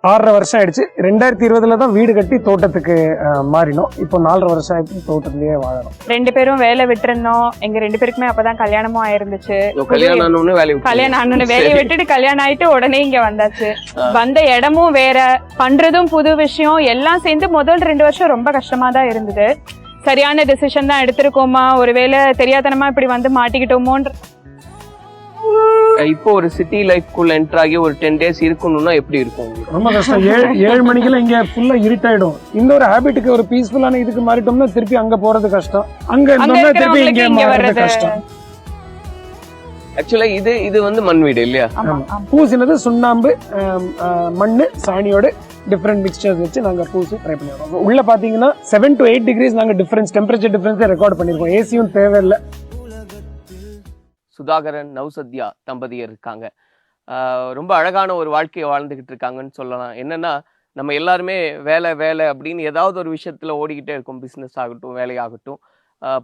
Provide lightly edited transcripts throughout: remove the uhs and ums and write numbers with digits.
6.5 வருஷம் ஆயிடுச்சு. 2020 தான் வீடு கட்டி தோட்டத்துக்கு மாறினோம். இப்போ 4.5 வருஷம் ஆயிடுச்சு தோட்டத்திலேயே வாழறோம். 2 பேரும் வேலை விட்டுருந்தோம். எங்க 2 பேருக்குமே அப்பதான் கல்யாணமும் ஆயிருந்துச்சு. கல்யாணம் ஆனோன்னு வேலையை விட்டுட்டு கல்யாணம் ஆயிட்டு உடனே இங்க வந்தாச்சு. வந்த இடமும் வேற, பண்றதும் புது விஷயம், எல்லாம் சேர்ந்து முதல் 2 வருஷம் ரொம்ப கஷ்டமா தான் இருந்தது. சரியான டிசிஷன் தான் எடுத்திருக்கோமா, ஒருவேளை தெரியாதனமா இப்படி வந்து மாட்டிக்கிட்டோமோன்ற. இப்போ ஒரு சிட்டி லைஃப்குள்ள என்டர் ஆகி ஒரு 10 days இருக்கணும்னா எப்படி இருக்கும்? ரொம்ப கஷ்டம். 7 மணிக்கெல்லாம் இங்க ஃபுல்லா இருட்டாயிடும். இந்த ஒரு ஹாபிட்டுக்கு ஒரு பீஸ்ஃபுல்லான இதுக்கு மாறிட்டோம்னா திருப்பி அங்க போறது கஷ்டம், அங்க இருந்தோம்னா திருப்பி இங்க வர்றது கஷ்டம். ஆக்சுவலா இது வந்து மண் வீடு இல்லையா? பூசினது சுண்ணாம்பு, மண்ணு, சாணியோட டிஃபரெண்ட் மிக்சர்ஸ் வச்சு நாங்க பூசி ட்ரை பண்ணிடுறோம். உள்ள பாத்தீங்கன்னா 7 to 8 degrees நாங்க டெம்பரேச்சர் டிஃபரன்ஸ் ரெக்கார்ட் பண்ணிருக்கோம். ஏசியும் தேவையில்லை. சுதாகரன் நௌசத்யா தம்பதியர் இருக்காங்க. ரொம்ப அழகான ஒரு வாழ்க்கையை வாழ்ந்துகிட்டு இருக்காங்கன்னு சொல்லலாம். என்னன்னா, நம்ம எல்லாருமே வேலை வேலை அப்படின்னு ஏதாவது ஒரு விஷயத்துல ஓடிக்கிட்டே இருக்கும். பிஸ்னஸ் ஆகட்டும், வேலையாகட்டும்,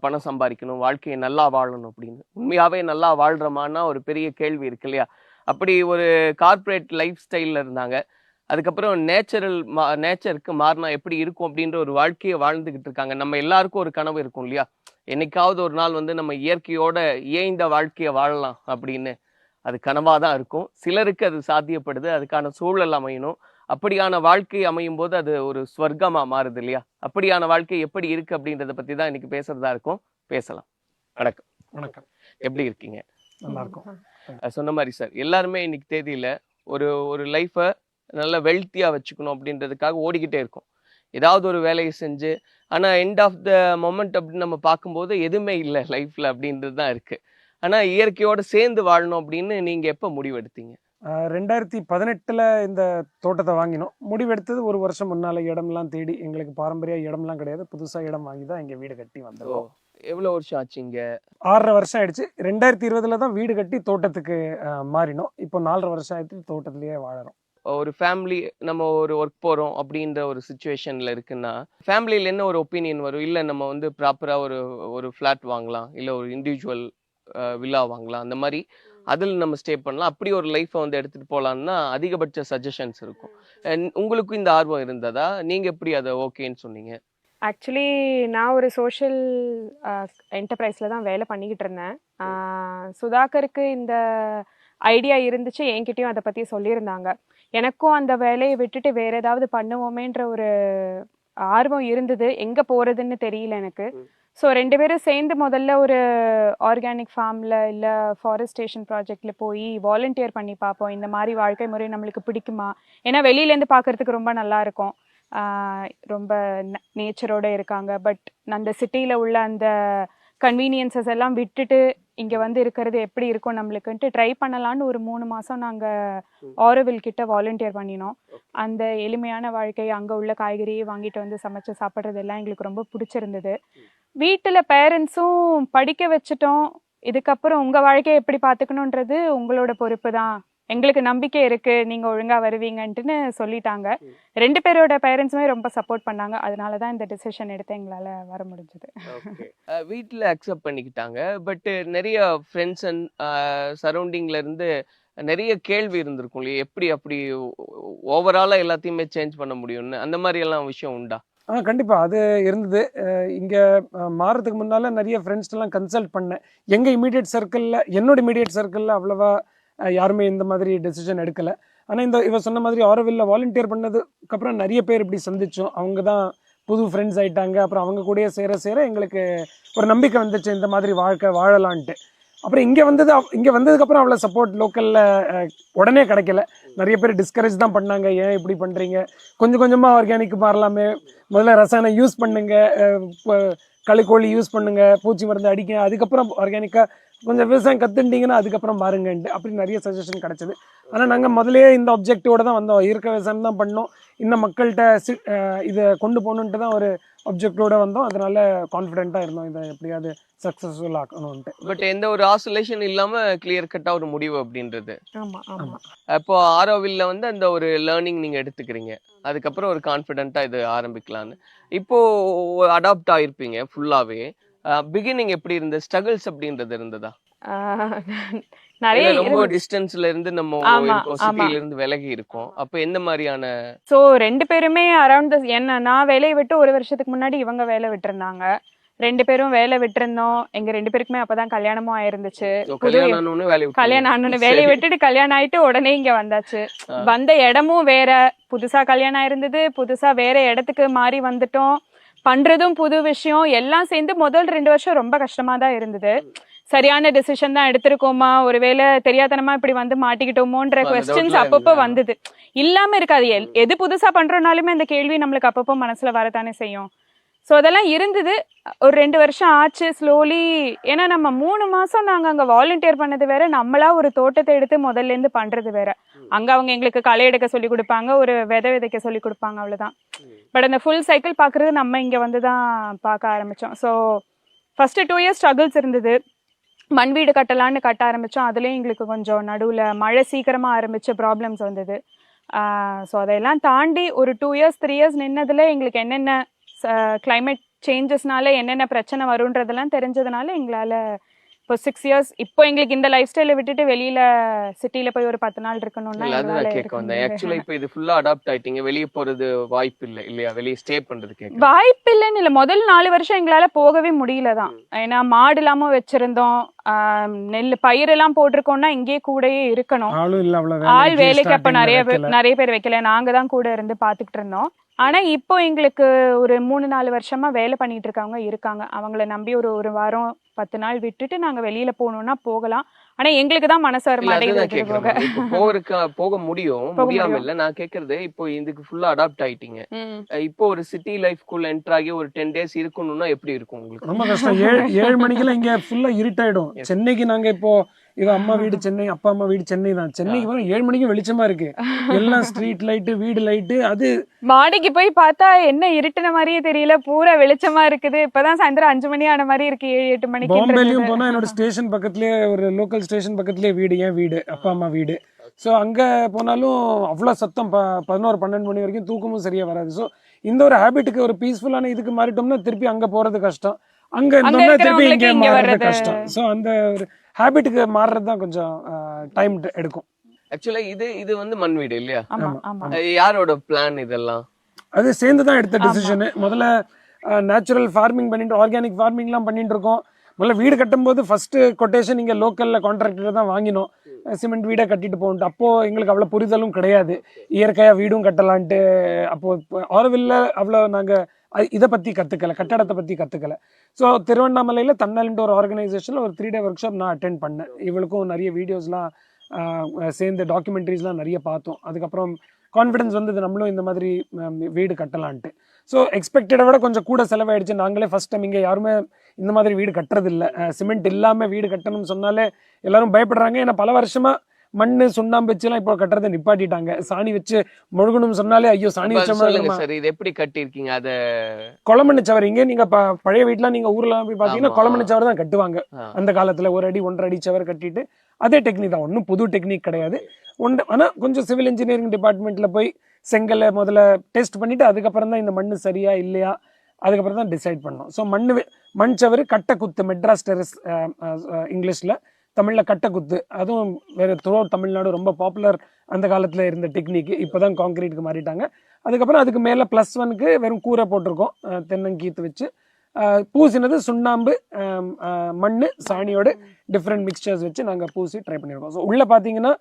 பணம் சம்பாதிக்கணும், வாழ்க்கையை நல்லா வாழணும் அப்படின்னு. உண்மையாவே நல்லா வாழ்றோமான்னா ஒரு பெரிய கேள்வி இருக்கு இல்லையா? அப்படி ஒரு கார்பரேட் லைஃப் ஸ்டைல்ல இருந்தாங்க. அதுக்கப்புறம் நேச்சருக்கு மாறினா எப்படி இருக்கும் அப்படின்ற ஒரு வாழ்க்கையை வாழ்ந்துகிட்டு இருக்காங்க. நம்ம எல்லாருக்கும் ஒரு கனவு இருக்கும் இல்லையா? என்னைக்காவது ஒரு நாள் வந்து நம்ம இயற்கையோட இயைந்த வாழ்க்கையை வாழலாம் அப்படின்னு. அது கனவா தான் இருக்கும். சிலருக்கு அது சாத்தியப்படுது. அதுக்கான சூழல் அமையணும். அப்படியான வாழ்க்கை அமையும் போது அது ஒரு ஸ்வர்க்கமா மாறுது இல்லையா? அப்படியான வாழ்க்கை எப்படி இருக்கு அப்படின்றத பத்தி தான் இன்னைக்கு பேசுறதா இருக்கும். பேசலாம். வணக்கம். வணக்கம். எப்படி இருக்கீங்க? நல்லா இருக்கும். சொன்ன மாதிரி சார், எல்லாருமே இன்னைக்கு தேதியில ஒரு லைஃபை நல்ல வெல்த்தியா வச்சுக்கணும் அப்படின்றதுக்காக ஓடிக்கிட்டே இருக்கும். ஏதாவது ஒரு வேலையை செஞ்சு, ஆனா எண்ட் ஆஃப் த மொமெண்ட் அப்படின்னு நம்ம பார்க்கும்போது எதுவுமே இல்லை லைஃப்ல அப்படின்றது தான் இருக்கு. ஆனா இயற்கையோட சேர்ந்து வாழணும் அப்படின்னு நீங்க எப்ப முடிவெடுத்தீங்க? 2018 இந்த தோட்டத்தை வாங்கினோம். முடிவெடுத்தது 1 வருஷம் முன்னால. இடம்லாம் தேடி, எங்களுக்கு பாரம்பரிய இடம்லாம் கிடையாது, புதுசா இடம் வாங்கி தான் இங்க வீடு கட்டி வந்தோம். எவ்வளவு வருஷம் ஆச்சு இங்க? 6.5 வருஷம் ஆயிடுச்சு. 2020 தான் வீடு கட்டி தோட்டத்துக்கு மாறினோம். இப்போ 4.5 வருஷம் ஆயிடுச்சு தோட்டத்திலேயே வாழறோம். ஒரு ஃபேமிலி, நம்ம ஒரு ஒர்க் போறோம் அப்படின்ற ஒரு சுச்சுவேஷன்ல இருக்குன்னா, ஃபேமிலியில என்ன ஒரு ஒப்பீனியன் வரும்? இல்ல நம்ம வந்து ப்ராப்பரா ஒரு ஃபிளாட் வாங்கலாம், இல்ல ஒரு இண்டிவிஜுவல் வில்லா வாங்கலாம், அந்த மாதிரி அதில் நம்ம ஸ்டே பண்ணலாம், அப்படி ஒரு லைஃப்பை வந்து எடுத்துட்டு போகலான்னா அதிகபட்ச சஜஷன்ஸ் இருக்கும். உங்களுக்கு இந்த ஆர்வம் இருந்ததா? நீங்க எப்படி அதை ஓகேன்னு சொன்னீங்க? ஆக்சுவலி நான் ஒரு சோஷியல் என்டர்பிரைஸில் தான் வேலை பண்ணிக்கிட்டு இருந்தேன். சுதாகருக்கு இந்த ஐடியா இருந்துச்சு, என்கிட்டயும் அதை பற்றி சொல்லியிருந்தாங்க. எனக்கும் அந்த வேலையை விட்டுட்டு வேற ஏதாவது பண்ணுவோமேன்ற ஒரு ஆர்வம் இருந்தது. எங்கே போகிறதுன்னு தெரியல எனக்கு. ஸோ 2 பேரும் சேர்ந்து முதல்ல ஒரு ஆர்கானிக் ஃபார்மில் இல்லை ஃபாரஸ்டேஷன் ப்ராஜெக்டில் போய் வாலண்டியர் பண்ணி பார்ப்போம். இந்த மாதிரி வாழ்க்கை முறை நம்மளுக்கு பிடிக்குமா? ஏன்னா வெளியிலேருந்து பார்க்குறதுக்கு ரொம்ப நல்லா இருக்கும், ரொம்ப நேச்சரோடு இருக்காங்க. பட் அந்த சிட்டியில் உள்ள அந்த கன்வீனியன்சஸ் எல்லாம் விட்டுட்டு இங்கே வந்து இருக்கிறது எப்படி இருக்கும் நம்மளுக்குன்ட்டு ட்ரை பண்ணலான்னு ஒரு 3 மாதம் நாங்கள் ஆரோவில் கிட்ட வாலண்டியர் பண்ணினோம். அந்த எளிமையான வாழ்க்கை, அங்கே உள்ள காய்கறியை வாங்கிட்டு வந்து சமைச்சு சாப்பிட்றதெல்லாம் எங்களுக்கு ரொம்ப பிடிச்சிருந்தது. வீட்டில் பேரண்ட்ஸும் படிக்க வச்சுட்டோம், இதுக்கப்புறம் உங்கள் வாழ்க்கையை எப்படி பார்த்துக்கணுன்றது உங்களோட பொறுப்பு தான், எங்களுக்கு நம்பிக்கை இருக்கு, நீங்க ஒழுங்கா வருவீங்கன்ட்டுன்னு சொல்லிட்டாங்க. 2 பேரோட பேரண்ட்ஸுமே ரொம்ப சப்போர்ட் பண்ணாங்க. அதனால தான் இந்த டிசிஷன் எடுத்து எங்களால வர முடிஞ்சது. வீட்டில் அக்செப்ட் பண்ணிக்கிட்டாங்க. பட் நிறைய ஃப்ரெண்ட்ஸ் அண்ட் சரௌண்டிங்ல இருந்து நிறைய கேள்வி இருந்திருக்கும் இல்லையா? எப்படி அப்படி ஓவராலா எல்லாத்தையுமே சேஞ்ச் பண்ண முடியும்னு, அந்த மாதிரி எல்லாம் விஷயம் உண்டா? கண்டிப்பா அது இருந்தது. இங்க மாறதுக்கு முன்னால நிறைய ஃப்ரெண்ட்ஸ் எல்லாம் கன்சல்ட் பண்ணேன். எங்க இமீடியட் சர்க்கிள்ல, என்னோட இமீடியட் சர்க்கிள்ல அவ்வளவா யாருமே இந்த மாதிரி டெசிஷன் எடுக்கல. ஆனா இவ சொன்ன மாதிரி ஆரோவில்ல வாலண்டியர் பண்ணதுக்கு அப்புறம் நிறைய பேர் இப்படி சந்திச்சோம். அவங்க தான் புது ஃப்ரெண்ட்ஸ் ஆயிட்டாங்க. அப்புறம் அவங்க கூடயே சேர எங்களுக்கு ஒரு நம்பிக்கை வந்துச்சு, இந்த மாதிரி வாழ்க்கை வாழலான்ட்டு. அப்புறம் இங்கே வந்ததுக்கப்புறம் அவ்வளோ சப்போர்ட் லோக்கலில் உடனே கிடைக்கல. நிறைய பேர் டிஸ்கரேஜ் தான் பண்ணாங்க. ஏன் இப்படி பண்ணுறீங்க, கொஞ்சம் கொஞ்சமாக ஆர்கானிக் மாறலாமே, முதல்ல ரசாயனம் யூஸ் பண்ணுங்க, களிக்கோழி யூஸ் பண்ணுங்க, பூச்சி மருந்து அடிக்க, அதுக்கப்புறம் ஆர்கானிக்காக கொஞ்சம் விவசாயம் கற்றுட்டிங்கன்னா அதுக்கப்புறம் பாருங்கன்ட்டு அப்படி நிறைய சஜஷன் கிடச்சிது. ஆனால் நாங்கள் முதலே இந்த ஆப்ஜெக்டிவோடு தான் வந்தோம். இயற்கை விவசாயம் தான் பண்ணோம், இன்னும் மக்கள்கிட்ட இதை கொண்டு போகணுன்ட்டு தான் ஒரு ஆப்ஜெக்டோடு வந்தோம். அதனால கான்ஃபிடென்ட்டாக இருந்தோம் இதை எப்படியாவது சக்ஸஸ்ஃபுல் ஆக்கணும்ட்டு. பட் எந்த ஒரு ஆசோலேஷன் இல்லாமல் கிளியர் கட்டாக ஒரு முடிவு அப்படின்றது. ஆமாம். இப்போ ஆரோவில்ல வந்து அந்த ஒரு லேர்னிங் நீங்கள் எடுத்துக்கிறீங்க, அதுக்கப்புறம் ஒரு கான்ஃபிடென்ட்டாக இது ஆரம்பிக்கலான்னு. இப்போது அடாப்ட் ஆகிருப்பீங்க ஃபுல்லாகவே. பிகினிங் எப்படி இருந்த ஸ்ட்ரகிள்ஸ் அப்படின்றது இருந்ததா? நிறைய ரொம்ப டிஸ்டன்ஸ்ல இருந்து நம்ம ஆமா, இருக்கோம், ஆமா. சிட்டில இருந்து விலகி இருக்கோம். அப்ப எந்த மாதிரியான ஸோ 2 பேருமே அரௌண்ட் என்ன நான் வேலையை விட்டு 1 வருஷத்துக்கு முன்னாடி இவங்க வேலை விட்டுருந்தாங்க. 2 பேரும் வேலை விட்டுருந்தோம். எங்க 2 பேருக்குமே அப்பதான் கல்யாணமும் ஆயிருந்துச்சு. கல்யாணம் ஆனோன்னு வேலையை விட்டு கல்யாணம் ஆனோன்னு வேலையை விட்டுட்டு கல்யாணம் ஆயிட்டு உடனே இங்க வந்தாச்சு. ஆ. வந்த இடமும் வேற, புதுசா கல்யாணம் ஆயிருந்தது, புதுசா வேற இடத்துக்கு மாறி வந்துட்டோம். பண்றதும் புது விஷயம் எல்லாம் சேர்ந்து முதல் 2 வருஷம் ரொம்ப கஷ்டமா தான் இருந்தது. சரியான டெசிஷன் தான் எடுத்திருக்கோமா, ஒருவேளை தெரியாதனமா இப்படி வந்து மாட்டிக்கிட்டோமோன்ற அந்த கொஸ்டின்ஸ் doubtலாம் அப்பப்போ இருந்ததா? வந்தது. இல்லாம இருக்காது. எது புதுசா பண்றோம்னாலுமே அந்த கேள்வி நம்மளுக்கு அப்பப்போ மனசுல வரத்தானே செய்யும். ஸோ அதெல்லாம் இருந்தது. ஒரு 2 வருஷம் ஆச்சு ஸ்லோலி. ஏன்னா நம்ம 3 மாசம் நாங்க அங்க வாலண்டியர் பண்ணது வேற, நம்மளா ஒரு தோட்டத்தை எடுத்து முதல்ல இருந்து பண்றது வேற. அங்க அவங்க எங்களுக்கு களை எடுக்க சொல்லி கொடுப்பாங்க, ஒரு விதை விதைக்க சொல்லி கொடுப்பாங்க, அவ்வளவுதான். பட் அந்த ஃபுல் சைக்கிள் பாக்குறது நம்ம இங்க வந்து தான் பார்க்க ஆரம்பிச்சோம். ஸோ ஃபர்ஸ்ட் 2 இயர்ஸ் ஸ்ட்ரகிள்ஸ் இருந்தது. மண் வீடு கட்டலான்னு கட்ட ஆரம்பிச்சோம். அதுலயும் எங்களுக்கு கொஞ்சம் நடுவுல மழை சீக்கிரமா ஆரம்பிச்ச ப்ராப்ளம்ஸ் வந்தது. ஸோ அதையெல்லாம் தாண்டி ஒரு 2 இயர்ஸ் 3 இயர்ஸ் நின்னதுல எங்களுக்கு என்னென்ன கிளைமேட் சேஞ்சஸ்னால என்னென்ன பிரச்சனை வரும்ன்றதெல்லாம் தெரிஞ்சதுனால எங்களால இப்போ 6 இயர்ஸ் இப்போ எங்களுக்கு இந்த லைஃப் ஸ்டைலை விட்டுட்டு வெளியில சிட்டில போய் ஒரு 10 நாள் இருக்கணும்னா இல்ல அதுதான் எங்களால கேட்க இருக்க வந்தேன். முடியாது. ஆக்சுவலா இப்ப இது ஃபுல்லா அடாப்ட் ஆயிட்டீங்க, வெளிய போறது வாய்ப்பு இல்ல இல்லையா? வெளிய ஸ்டே பண்றது கேட்க. வாய்ப்பு இல்லைன்னு இல்லை, முதல் 4 வருஷம் எங்களால போகவே முடியல தான். ஏன்னா மாடு இல்லாம வச்சிருந்தோம், நெல் பயிரெல்லாம் போட்டிருக்கோம்னா இங்கேயே கூடயே இருக்கணும். ஆளும் இல்ல அவ்வளவு ஆள் வேலைக்கு அப்ப நிறைய பேர் வைக்கல, நாங்க தான் கூட இருந்து பாத்துக்கிட்டு இருந்தோம். ஆனா இப்போ எங்களுக்கு ஒரு 3-4 வருஷமா வேலை பண்ணிட்டு இருக்கவங்க இருக்காங்க. அவங்கள நம்பி ஒரு வாரம் 10 நாள் விட்டுட்டு நாங்க வெளியில போகணும்னா போகலாம். ஆனா எங்களுக்கு தான் மனசு வர இல்ல அதுதான் மாட்டேங்குது கேக்குறேன் போக. மேம். இப்போ போக முடியும், முடியாம இல்ல. நான் கேக்குறது இப்போ இதுக்கு ஃபுல்லா அடாப்ட் ஆயிட்டீங்க. இப்போ ஒரு சிட்டி லைஃப்குள்ள என்டர் ஆகி ஒரு 10 டேஸ் இருக்கணும்னா எப்படி இருக்கும் உங்களுக்கு? ரொம்ப கஷ்டம். 7 மணிக்கெல்லாம் இங்க ஃபுல்லா இருட்டாயிடும். சென்னைக்கு நாங்க இப்போ இவ அம்மா வீடு சென்னை, அப்பா அம்மா வீடு சென்னை தான். சென்னைக்கு வர 7 மணிக்கு வெளிச்சமா இருக்கு. எல்லாம் ஸ்ட்ரீட் லைட்டு, வீடு லைட்டு. அது மாடிக்கு போய் பார்த்தா என்ன இருட்டுன மாதிரியே தெரியல, பூரா வெளிச்சமா இருக்குது. இப்பதான் சாயந்தரம் 5 மணி ஆன மாதிரி இருக்கு, 7-8 மணிக்கு. பாம்பேலயும் போனா என்னோட ஸ்டேஷன் பக்கத்துலயே, ஒரு லோக்கல் ஸ்டேஷன் பக்கத்துலயே வீடு, என் வீடு, அப்பா அம்மா வீடு. ஸோ அங்க போனாலும் அவ்வளோ சத்தம், 11-12 மணி வரைக்கும் தூக்கமும் சரியா வராது. ஸோ இந்த ஒரு ஹேபிட்டுக்கு, ஒரு பீஸ்ஃபுல்லான இதுக்கு மாறிட்டோம்னா திருப்பி அங்க போறது கஷ்டம், அங்க இருந்தோம்னா திருப்பி இங்க மாறுறது கஷ்டம். ஸோ அந்த ஒரு ஹேபிட்டுக்கு மாறுறது தான் கொஞ்சம் டைம் எடுக்கும். ஆக்சுவலா இது வந்து மண் வீடு இல்லையா? ஆமா ஆமா. யாரோட பிளான் இதெல்லாம்? அது சேர்ந்து தான் எடுத்த டிசிஷனு. முதல்ல நேச்சுரல் ஃபார்மிங் பண்ணிட்டு, ஆர்கானிக் ஃபார்மிங்லாம் பண்ணிட்டு இருக்கோம். முதல்ல வீடு கட்டும்போது ஃபர்ஸ்ட் கொட்டேஷன் இங்கே லோக்கலில் கான்ட்ராக்டர் தான் வாங்கினோம், சிமெண்ட் வீடை கட்டிட்டு போகணுட்டு. அப்போது எங்களுக்கு அவ்வளோ புரிதலும் கிடையாது, இயற்கையாக வீடும் கட்டலான்ட்டு. அப்போது ஆரோவில்ல அவ்வளோ நாங்கள் இதை பற்றி கற்றுக்கலை, கட்டடத்தை பற்றி கற்றுக்கலை. ஸோ திருவண்ணாமலையில் தன்னாலின்ற ஒரு ஆர்கனைசேஷனில் ஒரு 3 டே ஒர்க் ஷாப் நான் அட்டென்ட் பண்ணேன். இவளுக்கும் நிறைய வீடியோஸ்லாம் சேர்ந்து டாக்குமெண்ட்ரிஸ்லாம் நிறைய பார்த்தோம். அதுக்கப்புறம் கான்ஃபிடன்ஸ் வந்தது, நம்மளும் இந்த மாதிரி வீடு கட்டலான்ட்டு. ஸோ எக்ஸ்பெக்டடை விட கொஞ்சம் கூட செலவாயிடுச்சு. நாங்களே ஃபர்ஸ்ட் டைம் இங்கே யாருமே இந்த மாதிரி வீடு கட்டுறது இல்லை. சிமெண்ட் இல்லாமல் வீடு கட்டணும்னு சொன்னாலே எல்லாரும் பயப்படுறாங்க. ஏன்னா பல வருஷமாக மண் சுண்ணாம்பு வச்சுலாம் இப்போ கட்டுறதை நிப்பாட்டிட்டாங்க. சாணி வச்சு முழுகணும்னு சொன்னாலே ஐயோ சாணி வச்சோம்னா. சார் இது எப்படி கட்டியிருக்கீங்க? அத குளமண்ணு சவர், இங்கே நீங்க பழைய வீட்டுலாம் நீங்க ஊர்ல போய் பாத்தீங்கன்னா குளமண்ணு சவர் தான் கட்டுவாங்க. அந்த காலத்துல 1 அடி 1.5 அடி சவர் கட்டிட்டு அதே டெக்னிக் தான், ஒன்றும் புது டெக்னிக் கிடையாது. ஆனா கொஞ்சம் சிவில் இன்ஜினியரிங் டிபார்ட்மெண்ட்ல போய் செங்கலை முதல்ல டெஸ்ட் பண்ணிட்டு அதுக்கப்புறம் தான் இந்த மண்ணு சரியா இல்லையா அதுக்கப்புறம் தான் டிசைட் பண்ணோம். ஸோ மண் சவர் கட்டை குத்து, மெட்ராஸ் டெரஸ் இங்கிலீஷ்ல, தமிழ்ல கட்டை குத்து. அதுவும் வேற த்ரூ தமிழ்நாடு ரொம்ப பாப்புலர் அந்த காலத்துல இருந்த டெக்னிக். இப்போதான் கான்கிரீட்டுக்கு மாறிட்டாங்க. அதுக்கப்புறம் அதுக்கு மேல +1க்கு வெறும் கூரை போட்டிருக்கோம், தென்னங்கீத்து வச்சு. பூசினது சுண்ணாம்பு, மண், சாணியோட டிஃப்ரெண்ட் மிக்சர்ஸ் வச்சு நாங்கள் பூசி ட்ரை பண்ணியிருக்கோம். ஸோ உள்ள பார்த்தீங்கன்னா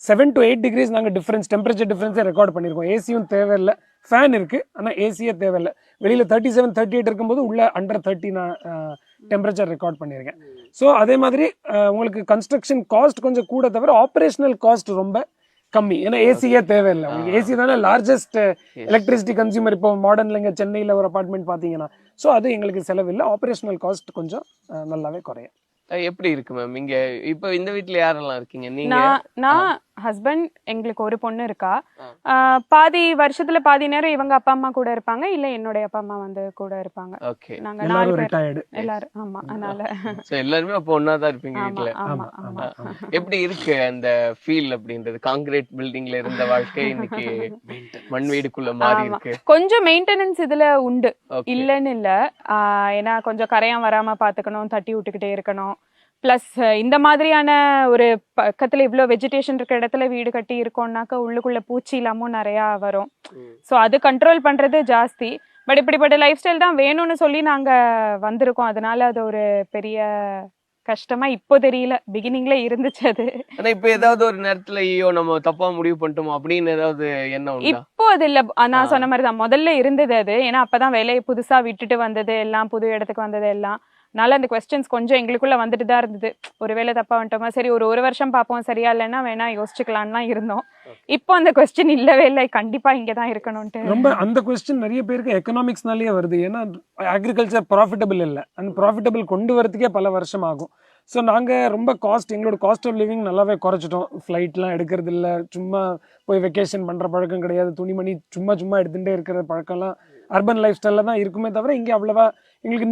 7 to 8 டிகிரிஸ் நாங்கள் டெம்பரேச்சர் டிஃப்ரென்ஸை ரெக்கார்ட் பண்ணியிருக்கோம். ஏசியும் தேவையில்லை, ஃபேன் இருக்குது ஆனால் ஏசியே தேவையில்லை. வெளியில் 37, 38 இருக்கும்போது உள்ள அண்டர் 30 நான் டெம்பரேச்சர் ரெக்கார்ட் பண்ணியிருக்கேன். ஸோ அதே மாதிரி உங்களுக்கு கன்ஸ்ட்ரக்ஷன் காஸ்ட் கொஞ்சம் கூட, தவிர ஆப்ரேஷனல் காஸ்ட் ரொம்ப கம்மி. ஏன்னா ஏசியே தேவையில்லை. உங்களுக்கு ஏசி தானே லார்ஜஸ்ட் எலக்ட்ரிசிட்டி கன்சியூமர் இப்போ மாடர்னில். இங்கே சென்னையில் ஒரு அப்பார்ட்மெண்ட் பார்த்தீங்கன்னா ஸோ அது எங்களுக்கு செலவில்லை. ஆப்ரேஷனல் காஸ்ட் கொஞ்சம் நல்லாவே குறையும். எப்படி இருக்கு மேம் இங்க? இப்போ இந்த வீட்ல யாரெல்லாம் இருக்கீங்க? நீங்க? நான் ஹஸ்பண்ட், எங்களுக்கு ஒரு பொண்ணு இருக்கா. பாதி வருஷத்துல பாதி நேரம் இவங்க அப்பா அம்மா கூட இருப்பாங்க, இல்ல என்னுடைய அப்பா அம்மா வந்து கூட இருப்பாங்க. ஓகே, நாங்க 4 பேர் ரிட்டையர்டு எல்லாரும். ஆமா, அதனால சோ எல்லாரும் அப்போ ஒண்ணா தான் இருப்பீங்க ஆமா வீட்ல. ஆமா ஆமா. எப்படி இருக்கு அந்த ஃபீல் அப்படின்றது? கான்கிரீட் பில்டிங்ல இருந்த வாழ்க்கை இன்னைக்கு மண் வீடுக்குள்ள மாறி இருக்கு. கொஞ்சம் மெயின்டெனன்ஸ் இதுல உண்டு, இல்லன்னு இல்ல. ஏன்னா கொஞ்சம் கரையான் வராம பாத்துக்கணும், தட்டி விட்டுக்கிட்டே இருக்கணும். ப்ளஸ் இந்த மாதிரியான ஒரு பக்கத்துல இவ்வளோ வெஜிடேஷன் இருக்கிற இடத்துல வீடு கட்டி இருக்கோம்னாக்கா உள்ளுக்குள்ள பூச்சி இல்லாமல் நிறையா வரும். ஸோ அது கண்ட்ரோல் பண்றது ஜாஸ்தி. பட் இப்படிப்பட்ட லைஃப் ஸ்டைல் தான் வேணும்னு சொல்லி நாங்க வந்திருக்கோம். அதனால அது ஒரு பெரிய கஷ்டமா இப்போ தெரியல, பிகினிங்ல இருந்துச்சு அது. ஆனா இப்ப ஏதாவது ஒரு நேரத்துல ஐயோ நம்ம தப்பா முடிவு பண்ணிட்டோமோ அப்படின்னு ஏதாவது எண்ணம் உண்டா? இப்போ அது இல்ல, நான் சொன்ன மாதிரி தான் முதல்ல இருந்தது அது. ஏன்னா அப்பதான் வேலையை புதுசா விட்டுட்டு வந்தது எல்லாம், புது இடத்துக்கு வந்தது எல்லாம். அதனால அந்த கொஸ்டின்ஸ் கொஞ்சம் எங்களுக்குள்ள வந்துட்டு தான் இருந்தது. ஒருவேளை தப்பா வந்துட்டோமா, சரி ஒரு வருஷம் பார்ப்போம், சரியா இல்லைன்னா வேணா யோசிச்சுக்கலாம்லாம் இருந்தோம். இப்போ அந்த கொஸ்டின் இல்லவே இல்லை, கண்டிப்பா இங்கதான் இருக்கணும்ட்டு. ரொம்ப அந்த கொஸ்டின் நிறைய பேருக்கு எக்கனாமிக்ஸ்னாலேயே வருது. ஏன்னா அக்ரிகல்ச்சர் ப்ராஃபிட்டபிள் இல்லை, அந்த ப்ராஃபிட்டபிள் கொண்டு வரதுக்கே பல வருஷம் ஆகும். ஸோ நாங்கள் ரொம்ப எங்களோட காஸ்ட் ஆஃப் லிவிங் நல்லாவே குறைச்சிட்டோம். ஃப்ளைட்லாம் எடுக்கிறது இல்லை, சும்மா போய் வெக்கேஷன் பண்ணுற பழக்கம் கிடையாது, துணிமணி சும்மா எடுத்துகிட்டே இருக்கிற பழக்கம்லாம் அர்பன் லைஃப் ஸ்டைலில் தான் இருக்குமே தவிர இங்கே அவ்வளவா எங்களுக்கு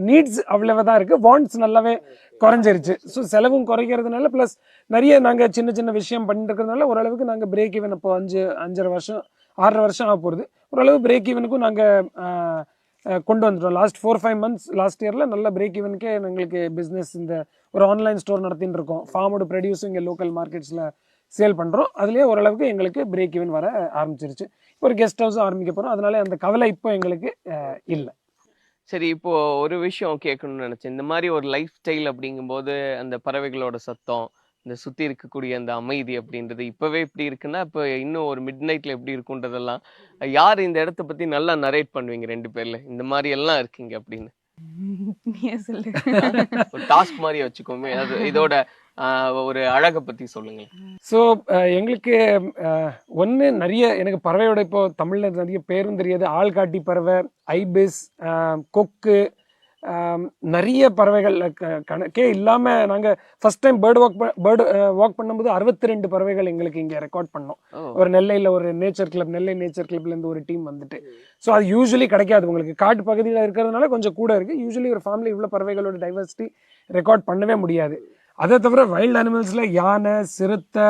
நீட்ஸ் அவ்வளவா தான் இருக்குது. வாண்ட்ஸ் நல்லாவே குறைஞ்சிருச்சு. ஸோ செலவும் குறைக்கிறதுனால ப்ளஸ் நிறைய நாங்கள் சின்ன விஷயம் பண்ணிட்டு இருக்கிறதுனால ஓரளவுக்கு நாங்கள் பிரேக் ஈவன் இப்போ 5.5 வருஷம் 6 வருஷம் ஆக போகிறது. ஓரளவு பிரேக் ஈவனுக்கும் நாங்கள் கொண்டு வந்துட்டோம். லாஸ்ட் 4-5 months லாஸ்ட் இயரில் நல்ல பிரேக் ஈவனுக்கே எங்களுக்கு பிஸ்னஸ், இந்த ஒரு ஆன்லைன் ஸ்டோர் நடத்தின்னு இருக்கோம். ஃபார்மோட ப்ரொடியூஸும் இங்கே லோக்கல் மார்க்கெட்ஸில் சேல் பண்ணுறோம். அதுலேயே ஓரளவுக்கு எங்களுக்கு பிரேக் ஈவன் வர ஆரம்பிச்சிருச்சு. ஒரு கெஸ்ட் ஹவுஸும் ஆரம்பிக்க போகிறோம். அதனால அந்த கவலை இப்போ எங்களுக்கு இல்லை. சரி, இப்போ ஒரு விஷயம் கேட்கணும்னு நினைச்சேன். இந்த மாதிரி ஒரு லைஃப் ஸ்டைல் அப்படிங்கும்போது அந்த பறவைகளோட சத்தம், இந்த சுத்தி இருக்கக்கூடிய அந்த அமைதி அப்படின்றது இப்பவே இப்படி இருக்குன்னா இப்போ இன்னும் ஒரு மிட் நைட்ல எப்படி இருக்குன்றதெல்லாம் யார் இந்த இடத்த பத்தி நல்லா நரேட் பண்ணுவீங்க 2 பேர்ல? இந்த மாதிரி எல்லாம் இருக்கீங்க அப்படின்னு ஒரு டாஸ்க் மாதிரி வச்சுக்கோமே, அது இதோட ஒரு அழகை பத்தி சொல்லுங்க. ஸோ எங்களுக்கு ஒன்று நிறைய எனக்கு பறவையோட இப்போ தமிழில் நிறைய பேரும் தெரியாது. ஆள்காட்டி பறவை, ஐபிஸ், கொக்கு, நிறைய பறவைகள் கணக்கே இல்லாமல் நாங்கள் ஃபர்ஸ்ட் டைம் பேர்டு வாக் பண்ணும்போது 62 பறவைகள் எங்களுக்கு இங்கே ரெக்கார்ட் பண்ணோம். ஒரு நெல்லையில் ஒரு நேச்சர் கிளப், நெல்லை நேச்சர் கிளப்லேருந்து ஒரு டீம் வந்துட்டு. ஸோ அது யூஸ்வலி கிடைக்காது, உங்களுக்கு காட்டு பகுதியில் இருக்கிறதுனால கொஞ்சம் கூட இருக்குது. யூஸ்வலி ஒரு ஃபேமிலி இவ்வளோ பறவைகளோட டைவர்சிட்டி ரெக்கார்ட் பண்ணவே முடியாது. அதை தவிர வைல்ட் அனிமல்ஸில் யானை, சிறுத்தை,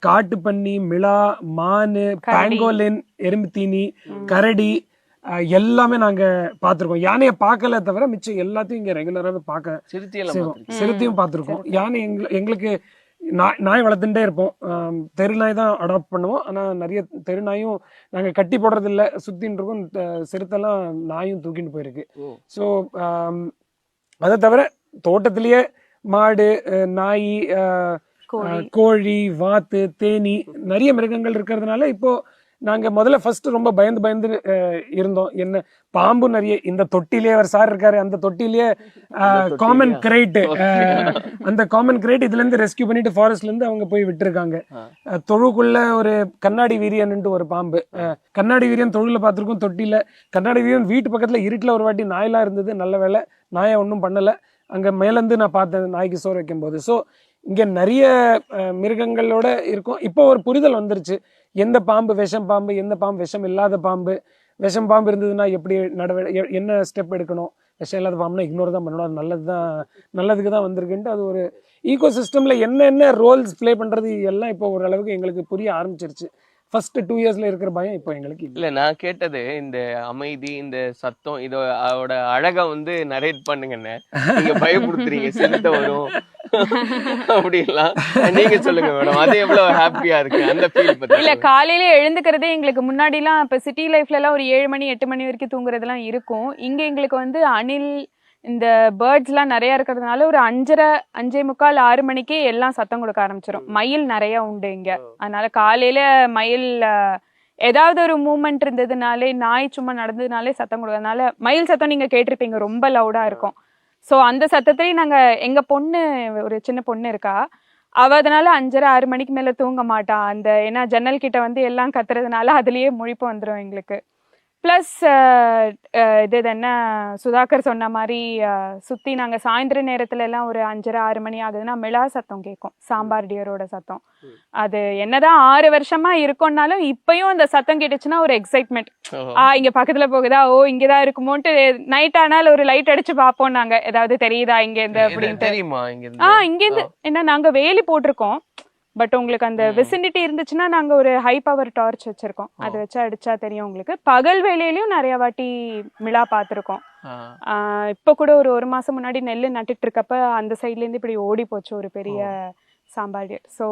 காட்டுப்பன்னி, மிளா, மான், பேங்கோலின், எறும்புத்தீனி, கரடி எல்லாமே நாங்க பார்த்துருக்கோம். யானையை பார்க்கல தவிர மிச்சம் எல்லாத்தையும் இங்க ரெகுலராகவே பார்க்க சிறுத்தையும் பார்த்துருக்கோம். யானை எங்களுக்கு நாய் வளர்த்துட்டே இருப்போம். தெருநாய் தான் அடாப்ட் பண்ணுவோம். ஆனால் நிறைய தெருநாயும் நாங்கள் கட்டி போடுறது இல்லை, சுத்தின்னு இருக்கோம். சிறுத்தைலாம் நாயும் தூக்கிட்டு போயிருக்கு. ஸோ அதை தவிர தோட்டத்திலேயே மாடு, நாய், கோழி, வாத்து, தேனி, நிறைய மிருகங்கள் இருக்கிறதுனால இப்போ நாங்க முதல்ல ஃபர்ஸ்ட் ரொம்ப பயந்து இருந்தோம். என்ன பாம்பு நிறைய இந்த தொட்டிலே, அவர் சார் இருக்காரு அந்த தொட்டிலேயே காமன் கிரைட், அந்த காமன் கிரைட் இதுல இருந்து ரெஸ்கியூ பண்ணிட்டு ஃபாரஸ்ட்ல இருந்து அவங்க போய் விட்டுருக்காங்க. தொழுக்குள்ள ஒரு கண்ணாடி வீரியன்ட்டு ஒரு பாம்பு, கண்ணாடி வீரியன் தொழுல பார்த்துருக்கோம். தொட்டில கண்ணாடி வீரியன் வீட்டு பக்கத்துல இருட்டுல ஒரு வாட்டி நாயெல்லாம் இருந்தது. நல்ல வேலை நாயை ஒன்றும் பண்ணல. அங்க மேலேருந்து நான் பார்த்தேன் நாய்க்கு சோறு வைக்கும் போது. ஸோ இங்க நிறைய மிருகங்களோட இருக்கும். இப்போ ஒரு புரிதல் வந்துருச்சு, எந்த பாம்பு விஷம் பாம்பு, எந்த பாம்பு விஷம் இல்லாத பாம்பு. விஷம் பாம்பு இருந்ததுன்னா எப்படி என்ன ஸ்டெப் எடுக்கணும், விஷம் இல்லாத பாம்புனா இக்னோர் தான் பண்ணணும், அது நல்லதுக்கு தான் வந்திருக்குன்ட்டு அது ஒரு ஈகோ சிஸ்டம்ல என்ன ரோல்ஸ் பிளே பண்றது எல்லாம் இப்போ ஓரளவுக்கு எங்களுக்கு புரிய ஆரம்பிச்சிருச்சு. ஃபர்ஸ்ட் 2 yearsல இருக்கிற பயம் இப்போ எங்களுக்கு இல்ல. நான் கேட்டது இந்த அமைதி, இந்த சத்தம், இதோட அழகை வந்து நரேட் பண்ணுங்கன்னு. நீங்க பயப்படுத்துறீங்க, சிறுத்தை வரும் அப்படிலாம். நீங்க சொல்லுங்க மேடம், அது எவ்வளவு ஹாப்பியா இருக்கு அந்த ஃபீல் பத்தி? இல்ல, காலையில எழுந்துக்கிறதே எங்களுக்கு முன்னாடி எல்லாம் இப்ப சிட்டி லைஃப்ல எல்லாம் ஒரு 7 மணி 8 மணி வரைக்கும் தூங்குறதெல்லாம் இருக்கும். இங்க எங்களுக்கு வந்து அணில், இந்த பேர்ட்ஸ்லாம் நிறைய இருக்கிறதுனால ஒரு 5:30 5:45 6 மணிக்கே எல்லாம் சத்தம் கொடுக்க ஆரம்பிச்சிடும். மயில் நிறைய உண்டு இங்க. அதனால காலையில மயில் ஏதாவது ஒரு மூமெண்ட் இருந்ததுனாலே, நாய் சும்மா நடந்ததுனாலே சத்தம் கொடுக்கறதுனால மயில் சத்தம் நீங்க கேட்டிருப்பீங்க, ரொம்ப லவுடா இருக்கும். ஸோ அந்த சத்தத்திலேயே நாங்க, எங்க பொண்ணு ஒரு சின்ன பொண்ணு இருக்கா, அவ அதனால 5:30 6 மணிக்கு மேல தூங்க மாட்டா. அந்த ஏன்னா ஜன்னல் கிட்ட வந்து எல்லாம் கத்துறதுனால அதுலயே முழிப்பு வந்துடும் எங்களுக்கு. ப்ளஸ் இது என்ன சுதாகர் சொன்ன மாதிரி சுற்றி நாங்கள் சாயந்தர நேரத்துல எல்லாம் ஒரு 5:30 6 மணி ஆகுதுன்னா மிளா சத்தம் கேட்கும், சாம்பார் டியரோட சத்தம். அது என்னதான் 6 வருஷமா இருக்கோம்னாலும் இப்பயும் அந்த சத்தம் கேட்டுச்சுன்னா ஒரு எக்ஸைட்மெண்ட். இங்க பக்கத்துல போகுதா, ஓ இங்கதான் இருக்குமோன்ட்டு நைட் ஆனால் ஒரு லைட் அடிச்சு பார்ப்போம் நாங்க, ஏதாவது தெரியுதா இங்க இருந்து அப்படின்ட்டு. இங்க இருந்து என்ன நாங்க வேலி போட்டிருக்கோம். பட் உங்களுக்கு அந்த விசினிட்டி இருந்துச்சுன்னா நாங்க ஒரு ஹை பவர் டார்ச் வச்சிருக்கோம், அதை வச்சு அடிச்சா தெரியும் உங்களுக்கு. பகல் வேலையிலயும் நிறைய வாட்டி மிலா பார்த்துருக்கோம். இப்போ கூட ஒரு மாசம் முன்னாடி நெல்லு நட்டுட்டு இருக்கப்ப அந்த சைட்ல இருந்து இப்படி ஓடி போச்சு ஒரு பெரிய சாம்பாடியர். ஸோ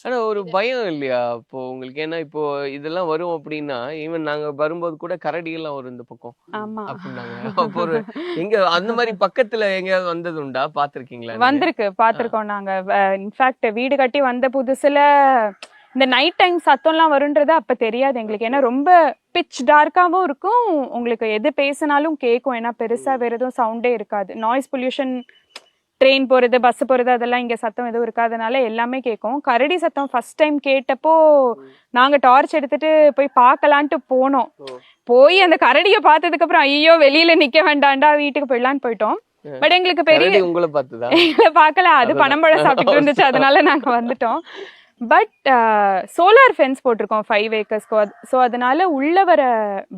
ஆனா ஒரு பயம் இல்லையா இப்போ உங்களுக்கு? ஏன்னா இப்போ இதெல்லாம் வரும் அப்படின்னா ஈவன் நாங்க வரும்போது கூட கரடி எல்லாம் வரும் இந்த பக்கம் ஆமா அப்படின்னாங்க. அப்போ ஒரு எங்க அந்த மாதிரி பக்கத்துல எங்கேயாவது வந்தது உண்டா? பாத்திருக்கீங்களா? வந்திருக்கு, பார்த்திருக்கோம் நாங்க. இன்ஃபேக்ட் வீடு கட்டி வந்த புதுசுல இந்த நைட் டைம் சத்தம்லாம் வரும்ன்றது அப்ப தெரியாது எங்களுக்கு. ஏன்னா ரொம்ப பிச் டார்க்காவும் இருக்கும், உங்களுக்கு எது பேசினாலும் கேட்கும். ஏன்னா பெருசா வேற எதுவும் சவுண்டே இருக்காது. நாய்ஸ் பொல்யூஷன், ட்ரெயின் போறது பஸ் போறது அதெல்லாம் இங்க சத்தம் எதுவும் இருக்காதனால எல்லாமே கேட்கும். கரடி சத்தம் ஃபர்ஸ்ட் டைம் கேட்டப்போ நாங்க டார்ச் எடுத்துட்டு போய் பார்க்கலான்ட்டு போனோம். போய் அந்த கரடியை பார்த்ததுக்கு அப்புறம் ஐயோ வெளியில நிக்க வேண்டாண்டா வீட்டுக்கு போயிடலான்னு போயிட்டோம். பட் எங்களுக்கு பெரிய உங்களை பார்த்துதா? எங்களை பார்க்கல, அது பனம்பழம் சாப்பிட்டு இருந்துச்சு, அதனால நாங்க வந்துட்டோம். பட் சோலார் ஃபென்ஸ் போட்டிருக்கோம் 5 ஏக்கர்ஸ்க்கு. ஸோ அதனால உள்ள வர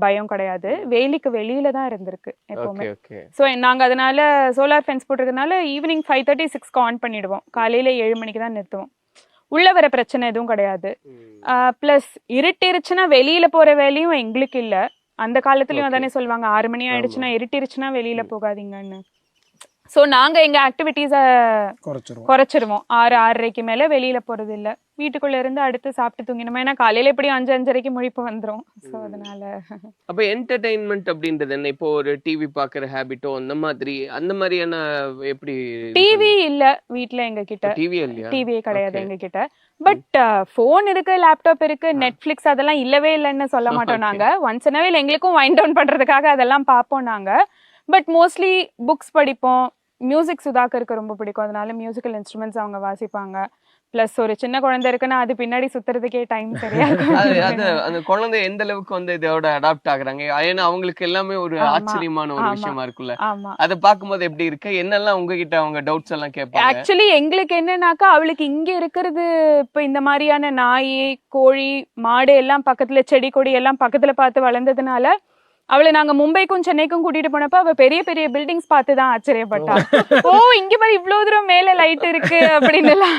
பயம் கிடையாது, வேலிக்கு வெளியில தான் இருந்திருக்கு எப்பவுமே. ஸோ நாங்க அதனால சோலார் ஃபென்ஸ் போட்டிருக்கனால ஈவினிங் 5:30 6க்கு ஆன் பண்ணிடுவோம், காலையில 7 மணிக்கு தான் நிறுத்துவோம். உள்ள வர பிரச்சனை எதுவும் கிடையாது. பிளஸ் இருட்டிருச்சுன்னா வெளியில போற வேலையும் எங்களுக்கு இல்ல. அந்த காலத்துலயும் அதானே சொல்லுவாங்க, 6 மணி ஆயிடுச்சுன்னா இருட்டிருச்சுன்னா வெளியில போகாதீங்கன்னு. ஸோ நாங்க எங்க ஆக்டிவிட்டீஸை குறைச்சிருவோம். 6-6:30 மேல வெளியில போறது இல்ல, வீட்டுக்குள்ள இருந்து அடுத்து சாப்பிட்டு தூங்கினோம். ஏன்னா காலையில எப்படியும் 5-5:30 முழிப்பு வந்துரும். ஸோ அதனால அப்ப என்டர்டைன்மெண்ட் அப்படின்றது என்ன? இப்போ ஒரு டிவி பாக்குற ஹேபிட்டோ அந்த மாதிரியான எப்படி? டிவி இல்ல வீட்ல எங்க கிட்ட, டிவியே கிடையாது எங்க கிட்ட. பட் போன் இருக்கு, லேப்டாப் இருக்கு, நெட்ஃபிளிக்ஸ் அதெல்லாம் இல்லவே இல்லைன்னு சொல்ல மாட்டோம் நாங்க. ஒன்ஸ் இன் அ வைல் எங்களுக்கும் வைண்ட் டவுன் பண்றதுக்காக அதெல்லாம் பார்ப்போம் நாங்க. பட் மோஸ்ட்லி புக்ஸ் படிப்போம். மியூசிக் சுதாகருக்கு ரொம்ப பிடிக்கும், அதனால மியூசிக்கல் இன்ஸ்ட்ருமெண்ட்ஸ் அவங்க வாசிப்பாங்க. பிளஸ் ஒரு சின்ன குழந்தை இருக்குன்னா அது பின்னாடி சுத்துறதுக்கே டைம் சரியா அந்த குழந்தை எந்த அளவுக்கு வந்து இதோட அடாப்ட் ஆகுறாங்க? ஏன்னா அவங்களுக்கு எல்லாமே ஒரு ஆச்சரியமான ஒரு விஷயமா இருக்குல்ல. அதை பார்க்கும்போது எப்படி இருக்கு? என்னெல்லாம் உங்ககிட்ட அவங்க டவுட்ஸ் எல்லாம் கேட்பாங்க? ஆக்சுவலி எங்களுக்கு என்னன்னாக்கா, அவளுக்கு இங்க இருக்கிறது இப்ப இந்த மாதிரியான நாய், கோழி, மாடு எல்லாம் பக்கத்துல, செடி கொடி எல்லாம் பக்கத்துல பார்த்து வளர்ந்ததுனால அவளை நாங்க மும்பைக்கும் சென்னைக்கும் கூட்டிட்டு போனப்ப அவ பெரிய பெரிய பில்டிங்ஸ் பார்த்துதான் ஆச்சரியப்பட்டா. ஓ இங்க மாதிரி இவ்வளவு தூரம் மேல லைட் இருக்கு அப்படின்னு எல்லாம்.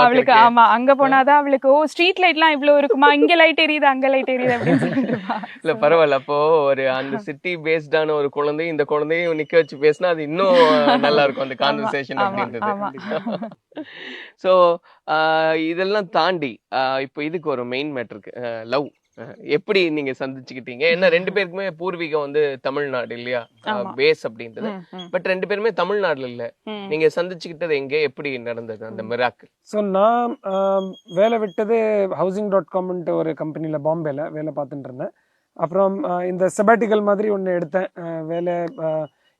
அவளுக்கு ஆமா அங்க போனாதான் அவளுக்கு ஓ ஸ்ட்ரீட் லைட் எல்லாம் இவ்வளவு இருக்குமா, இங்க லைட் எரியுது அங்க லைட் எரியுது அப்படின்னு சொல்லிட்டு. இல்ல பரவாயில்ல, அப்போ ஒரு அந்த சிட்டி பேஸ்டான ஒரு குழந்தை இந்த குழந்தையும் நிக்க வச்சு பேசினா அது இன்னும் நல்லா இருக்கும் அந்த கான்வர்சேஷன் அப்படின்றது. சோ இதெல்லாம் தாண்டி இப்போ இதுக்கு ஒரு மெயின் மேட்டருக்கு, லவ் எப்படி நீங்க சந்திச்சுக்கிட்டீங்க? ஏன்னா 2 பேருக்குமே பூர்வீகம் வந்து தமிழ்நாடு இல்லையா பேஸ் அப்படின்றது. பட் 2 பேருமே தமிழ்நாடுல இல்ல. நீங்க சந்திச்சுக்கிட்டது எங்க, எப்படி நடந்தது அந்த மிராக்கிள்? ஸோ நான் வேலை விட்டது housing.com ஒரு கம்பெனியில் பாம்பேல வேலை பார்த்துட்டு இருந்தேன். அப்புறம் இந்த செபாட்டிக்கல் மாதிரி ஒன்று எடுத்தேன் வேலை.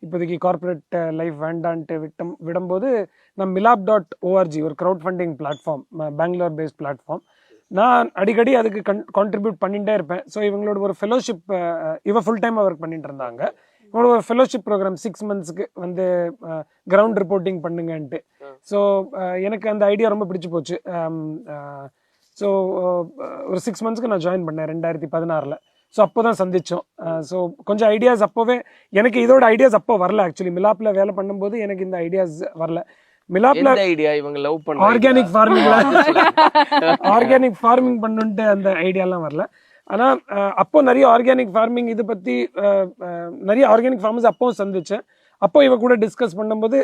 இப்போதைக்கு கார்பரேட் லைஃப் வேண்டான்ட்டு விடும்போது நான் milap.org ஒரு crowd funding platform, Bangalore based platform. நான் அடிக்கடி அதுக்கு கான்ட்ரிபியூட் பண்ணிகிட்டே இருப்பேன். ஸோ இவங்களோட ஒரு ஃபெலோஷிப், இவ ஃபுல் டைமாக ஒர்க் பண்ணிட்டு இருந்தாங்க. இவங்களோட ஒரு ஃபெலோஷிப் ப்ரோக்ராம் 6 மந்த்ஸ்க்கு வந்து கிரவுண்ட் ரிப்போர்ட்டிங் பண்ணுங்கன்ட்டு. ஸோ எனக்கு அந்த ஐடியா ரொம்ப பிடிச்சி போச்சு. ஸோ ஒரு 6 மந்த்ஸ்க்கு நான் ஜாயின் பண்ணேன் 2016. ஸோ அப்போ தான் சந்தித்தோம். ஸோ கொஞ்சம் ஐடியாஸ் அப்போவே எனக்கு, இதோட ஐடியாஸ் அப்போ வரல. ஆக்சுவலி மிலாப்ல வேலை பண்ணும்போது எனக்கு இந்த ஐடியாஸ் வரல. மிலாப்ல ஐடியா இவங்க லவ் பண்ண ஆர்கானிக் ஃபார்மிங் பண்ணுன்ட்டு அந்த ஐடியாலாம் வரல. ஆனால் அப்போ நிறைய ஆர்கானிக் ஃபார்மிங் இது பற்றி நிறைய ஆர்கானிக் ஃபார்மர்ஸ் அப்போவும் சந்தித்தேன். அப்போ இவ கூட டிஸ்கஸ் பண்ணும்போது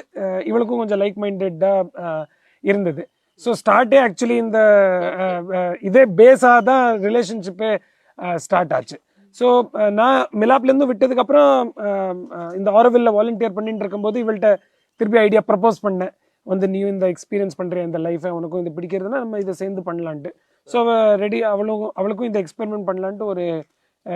இவளுக்கும் கொஞ்சம் லைக் மைண்டடாக இருந்தது. ஸோ ஸ்டார்டே ஆக்சுவலி இந்த இதே பேஸாக தான் ரிலேஷன்ஷிப்பே ஸ்டார்ட் ஆச்சு. ஸோ நான் மிலாப்லேருந்து விட்டதுக்கப்புறம் இந்த ஆரோவில்ல வாலண்டியர் பண்ணிட்டு இருக்கும்போது இவள்கிட்ட திருப்பி ஐடியா ப்ரப்போஸ் பண்ணேன், வந்து நீயும் இந்த எக்ஸ்பீரியன்ஸ் பண்ணுற இந்த லைஃபை, உனக்கும் இது பிடிக்கிறதுனா நம்ம இதை சேர்ந்து பண்ணலான்ட்டு. ஸோ ரெடி, அவளுக்கும் இந்த எக்ஸ்பெரிமெண்ட் பண்ணலான்ட்டு ஒரு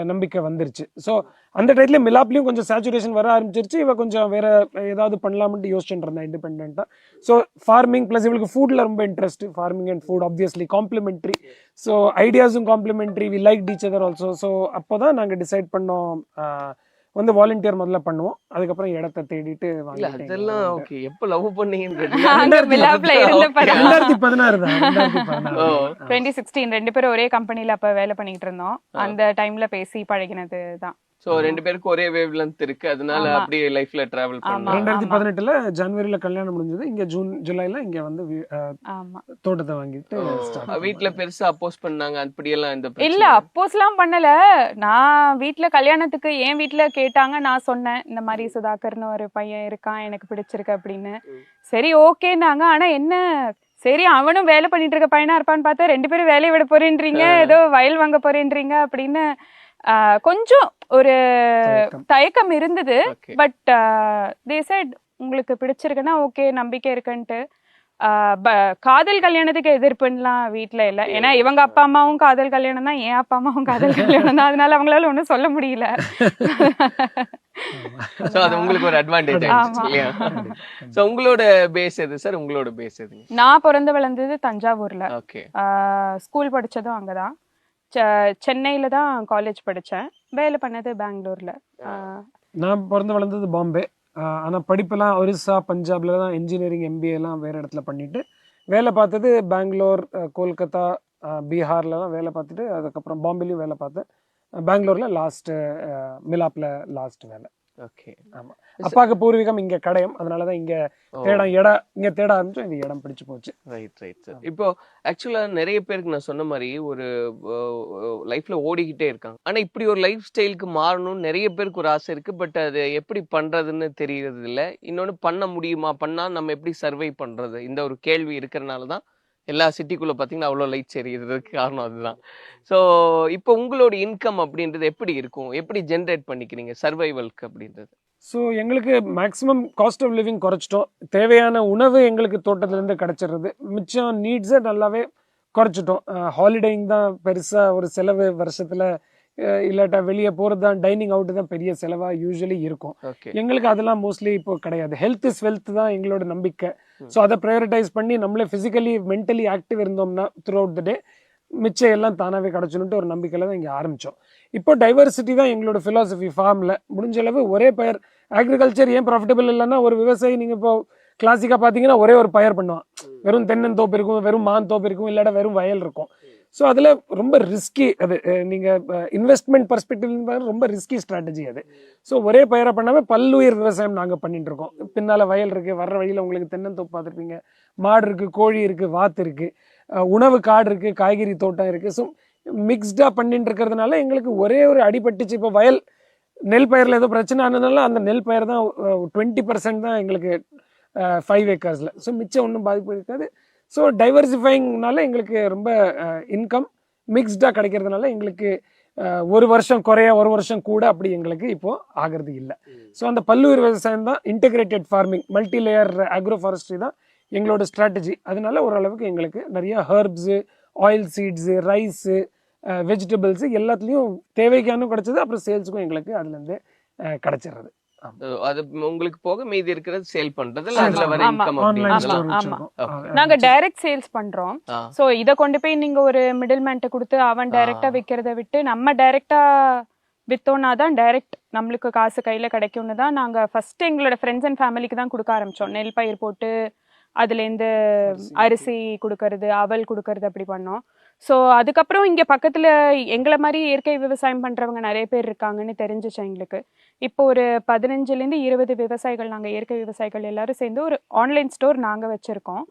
நம்பிக்கை வந்துருச்சு. ஸோ அந்த டைத்துல மிலாப்லையும் கொஞ்சம் சேச்சுரேஷன் வர ஆரம்பிச்சிருச்சு. இவ கொஞ்சம் வேற ஏதாவது பண்ணலாம்னு யோசிச்சுட்டு இருந்தேன் இண்டிபெண்டா. ஸோ ஃபார்மிங் ப்ளஸ் இவளுக்கு ஃபுட்ல ரொம்ப interest. Farming and food obviously complementary. So ஐடியாஸும் complementary, we like each other also. So அப்போதான் நாங்கள் டிசைட் பண்ணோம் வந்து வாலண்டியர் முதல்ல பண்ணுவோம், அதுக்கப்புறம் இடத்தை தேடிட்டு அதெல்லாம் ஓகே. எப்ப லவ் பண்ணீங்க? 2016 2 பேரும் ஒரே கம்பெனில அப்ப வேலை பண்ணிட்டு இருந்தோம். அந்த டைம்ல பேசி பழகினது தான். சோ ரெண்டு பேருக்கு ஒரே வேவ் லென்த் இருக்கு, அதனால ஆமா. அப்படியே லைஃப்ல டிராவல் ஆமா. பண்ணலாம். 2018ல ஜனவரியில கல்யாணம் முடிஞ்சது. இங்க ஜூலைல இங்க வந்து ஆமா. தோட்டத்தை வாங்கிட்டு start வீட்ல பண்ணோம். பெருசா அப்போஸ் பண்ணாங்க அப்படியெல்லாம் இந்த இல்ல பிரச்சனை? அப்போஸ்லாம் பண்ணல. நான் வீட்ல கல்யாணத்துக்கு என் வீட்ல கேட்டாங்க, நான் சொன்னேன் இந்த மாதிரி சுதாகர்னு ஒரு பையன் இருக்கான், எனக்கு பிடிச்சிருக்கு அப்படின்னு. சரி ஓகேன்னாங்க. ஆனா என்ன, சரி அவனும் வேலை பண்ணிட்டு இருக்க பையனா இருப்பான்னு பார்த்தா 2 பேரும் வேலையை விட போறேன்றீங்க, ஏதோ வயல் வாங்க போறேன்றீங்க அப்படின்னு கொஞ்சம் ஒரு தயக்கம் இருந்தது. Okay. பட் தே செட் உங்களுக்கு பிடிச்சிருக்குன்னா ஓகே, நம்பிக்கை இருக்குன்ட்டு. காதல் கல்யாணத்துக்கு எதிர்ப்புலாம் வீட்ல இல்ல. ஏன்னா இவங்க அப்பா அம்மாவும் காதல் கல்யாணம் தான், என் அப்பா அம்மாவும் காதல் கல்யாணம் தான். அதனால அவங்களால ஒண்ணும் சொல்ல முடியல. சோ அது உங்களுக்கு ஒரு அட்வான்டேஜ் ஆயிடுச்சு ஆமா. இல்லையா? சோ உங்களோட பேஸ் எது சார்? உங்களோட பேஸ் எதுங்க? நான் பிறந்து வளர்ந்தது தஞ்சாவூர்ல. ஓகே. ஸ்கூல் படிச்சதும் அங்கதான். சென்னையில தான் காலேஜ் படிச்சேன். வேலை பண்ணது பெங்களூர்ல. நான் பிறந்து வளர்ந்தது பாம்பே. ஆனா படிப்பெல்லாம் ஒரிசா, பஞ்சாப்ல தான் இன்ஜினியரிங், MBA எல்லாம் வேற இடத்துல பண்ணிட்டு வேலை பார்த்தது பெங்களூர், கொல்கத்தா, பீகார்லலாம் வேலை பார்த்துட்டு அதுக்கப்புறம் பாம்பேலையும் வேலை பார்த்தேன். பெங்களூர்ல லாஸ்ட் மிலாப்ல லாஸ்ட் வேலை. ஓகே. ஆமா. அப்பாவுக்கு பூர்வீகம் இங்க கடையம், அதனாலதான் இங்க இங்க தேட ஆரம்பிச்சோம். இந்த இடம் பிடிச்சு போச்சு. Right right sir. இப்போ ஆக்சுவலா நிறைய பேருக்கு நான் சொன்ன மாதிரி ஒரு லைஃப்ல ஓடிக்கிட்டே இருக்காங்க. ஆனா இப்படி ஒரு லைஃப் ஸ்டைலுக்கு மாறணும்னு நிறைய பேருக்கு ஒரு ஆசை இருக்கு. பட் அது எப்படி பண்றதுன்னு தெரியறது இல்ல. இன்னொன்னு பண்ண முடியுமா, பண்ணா நம்ம எப்படி சர்வை பண்றது, இந்த ஒரு கேள்வி இருக்கிறனாலதான் எல்லா சிட்டிக்குள்ள பாத்தீங்கன்னா அவ்வளோ லைட்ஸ் எரியறதுக்கு காரணம் அதுதான். ஸோ இப்போ உங்களோட இன்கம் அப்படின்றது எப்படி இருக்கும், எப்படி ஜென்ரேட் பண்ணிக்கிறீங்க சர்வைவல்க்கு அப்படின்றது? ஸோ எங்களுக்கு மேக்ஸிமம் காஸ்ட் ஆஃப் லிவிங் குறைச்சிட்டோம். தேவையான உணவு எங்களுக்கு தோட்டத்துலேருந்து கிடச்சிடுறது. மிச்சம் நீட்ஸை நல்லாவே குறைச்சிட்டோம். ஹாலிடேயிங் தான் பெருசாக ஒரு செலவு வருஷத்தில், இல்லாட்டா வெளியே போகிறது தான், டைனிங் அவுட்டு தான் பெரிய செலவாக யூஸ்வலி இருக்கும். ஓகே. எங்களுக்கு அதெல்லாம் மோஸ்ட்லி இப்போ கிடையாது. ஹெல்த் இஸ் வெல்த் தான் எங்களோட நம்பிக்கை. ஸோ அதை ப்ரையாரிட்டைஸ் பண்ணி நம்மளே ஃபிசிக்கலி மென்டலி ஆக்டிவ் இருந்தோம்னா த்ரூ அவுட் த டே மிச்சம் எல்லாம் தானாகவே கிடச்சுன்னுட்டு ஒரு நம்பிக்கையில் தான் இங்கே ஆரம்பித்தோம். இப்போ டைவர்சிட்டி தான் எங்களோட ஃபிலாசபி ஃபார்மில். முடிஞ்ச அளவு ஒரே பயிர், அக்ரிகல்ச்சர் ஏன் ப்ராஃபிட்டபிள் இல்லைன்னா, ஒரு விவசாயி நீங்கள் இப்போ கிளாசிக்காக பார்த்தீங்கன்னா ஒரே ஒரு பயிர் பண்ணுவான். வெறும் தென்னந்தோப்பு இருக்கும், வெறும் மாந்தோப்பு இருக்கும், இல்லாட்டா வெறும் வயல் இருக்கும். ஸோ அதில் ரொம்ப ரிஸ்கி அது. நீங்கள் இன்வெஸ்ட்மெண்ட் பர்ஸ்பெக்டிவ் ரொம்ப ரிஸ்கி ஸ்ட்ராட்டஜி அது. ஸோ ஒரே பயிரை பண்ணாமல் பல்லுயிர் விவசாயம் நாங்கள் பண்ணிட்டு இருக்கோம். பின்னால் வயல் இருக்குது, வர்ற வழியில் உங்களுக்கு தென்னந்தோப்பு பார்த்துருப்பீங்க, மாடு இருக்குது, கோழி இருக்குது, வாத்து இருக்குது, உணவு காடு இருக்குது, காய்கறி தோட்டம் இருக்குது. ஸோ மிக்ஸ்டாக பண்ணிட்டு இருக்கிறதுனால எங்களுக்கு ஒரே ஒரு அடிபட்டுச்சு. இப்போ வயல் நெல் பயிரில் ஏதோ பிரச்சனை ஆனதுனால அந்த நெல் பயிர் தான் 20% தான் எங்களுக்கு 5 ஏக்கர்ஸில். ஸோ மிச்சம் ஒன்றும் பாதிப்பு இருக்காது. ஸோ டைவர்சிஃபைங்னால எங்களுக்கு ரொம்ப இன்கம் மிக்ஸ்டாக கிடைக்கிறதுனால எங்களுக்கு ஒரு வருஷம் குறைய ஒரு வருஷம் கூட அப்படி எங்களுக்கு இப்போ ஆகிறது இல்லை. ஸோ அந்த பல்லுயிர் விவசாயம் தான், integrated farming, multi layer agro forestry தான் எங்களோட ஸ்ட்ராட்டஜி. அதனால ஓரளவுக்கு எங்களுக்கு நிறைய herbs, oil seeds, rice, vegetables எல்லாத்துலேயும் தேவைக்கானும் கிடைச்சது. அப்புறம் சேல்ஸுக்கும் எங்களுக்கு அதுலேருந்து கிடைச்சிடுறது. அது உங்களுக்கு போக மீதி இருக்கிறது சேல் பண்றது, அதுல வர இன்கம் நாங்க டைரக்ட் சேல்ஸ் பண்றோம். சோ இத கொண்டு போய் நீங்க ஒரு மிடில்மேன்ட்ட கொடுத்து அவன் டைரக்டா விக்கிறத விட்டு நம்ம டைரக்டா வித்தோம்னா தான் டைரக்ட் நம்மளுக்கு காசு கையில கிடைக்கும்னு தான் நாங்க ஃபர்ஸ்ட் எங்களோட ஃப்ரெண்ட்ஸ் அண்ட் ஃபேமிலிக்கு தான் கொடுக்க ஆரம்பிச்சோம். நெல் பயிர் போட்டு அதுலேருந்து அரிசி கொடுக்கறது, அவல் கொடுக்கறது அப்படி பண்ணோம். ஸோ அதுக்கப்புறம் இங்கே பக்கத்தில் எங்களை மாதிரி இயற்கை விவசாயம் பண்ணுறவங்க நிறைய பேர் இருக்காங்கன்னு தெரிஞ்சிச்சு எங்களுக்கு. இப்போ ஒரு 15லேருந்து 20 விவசாயிகள், நாங்கள் இயற்கை விவசாயிகள் எல்லாரும் சேர்ந்து ஒரு ஆன்லைன் ஸ்டோர் நாங்கள் வச்சுருக்கோம்.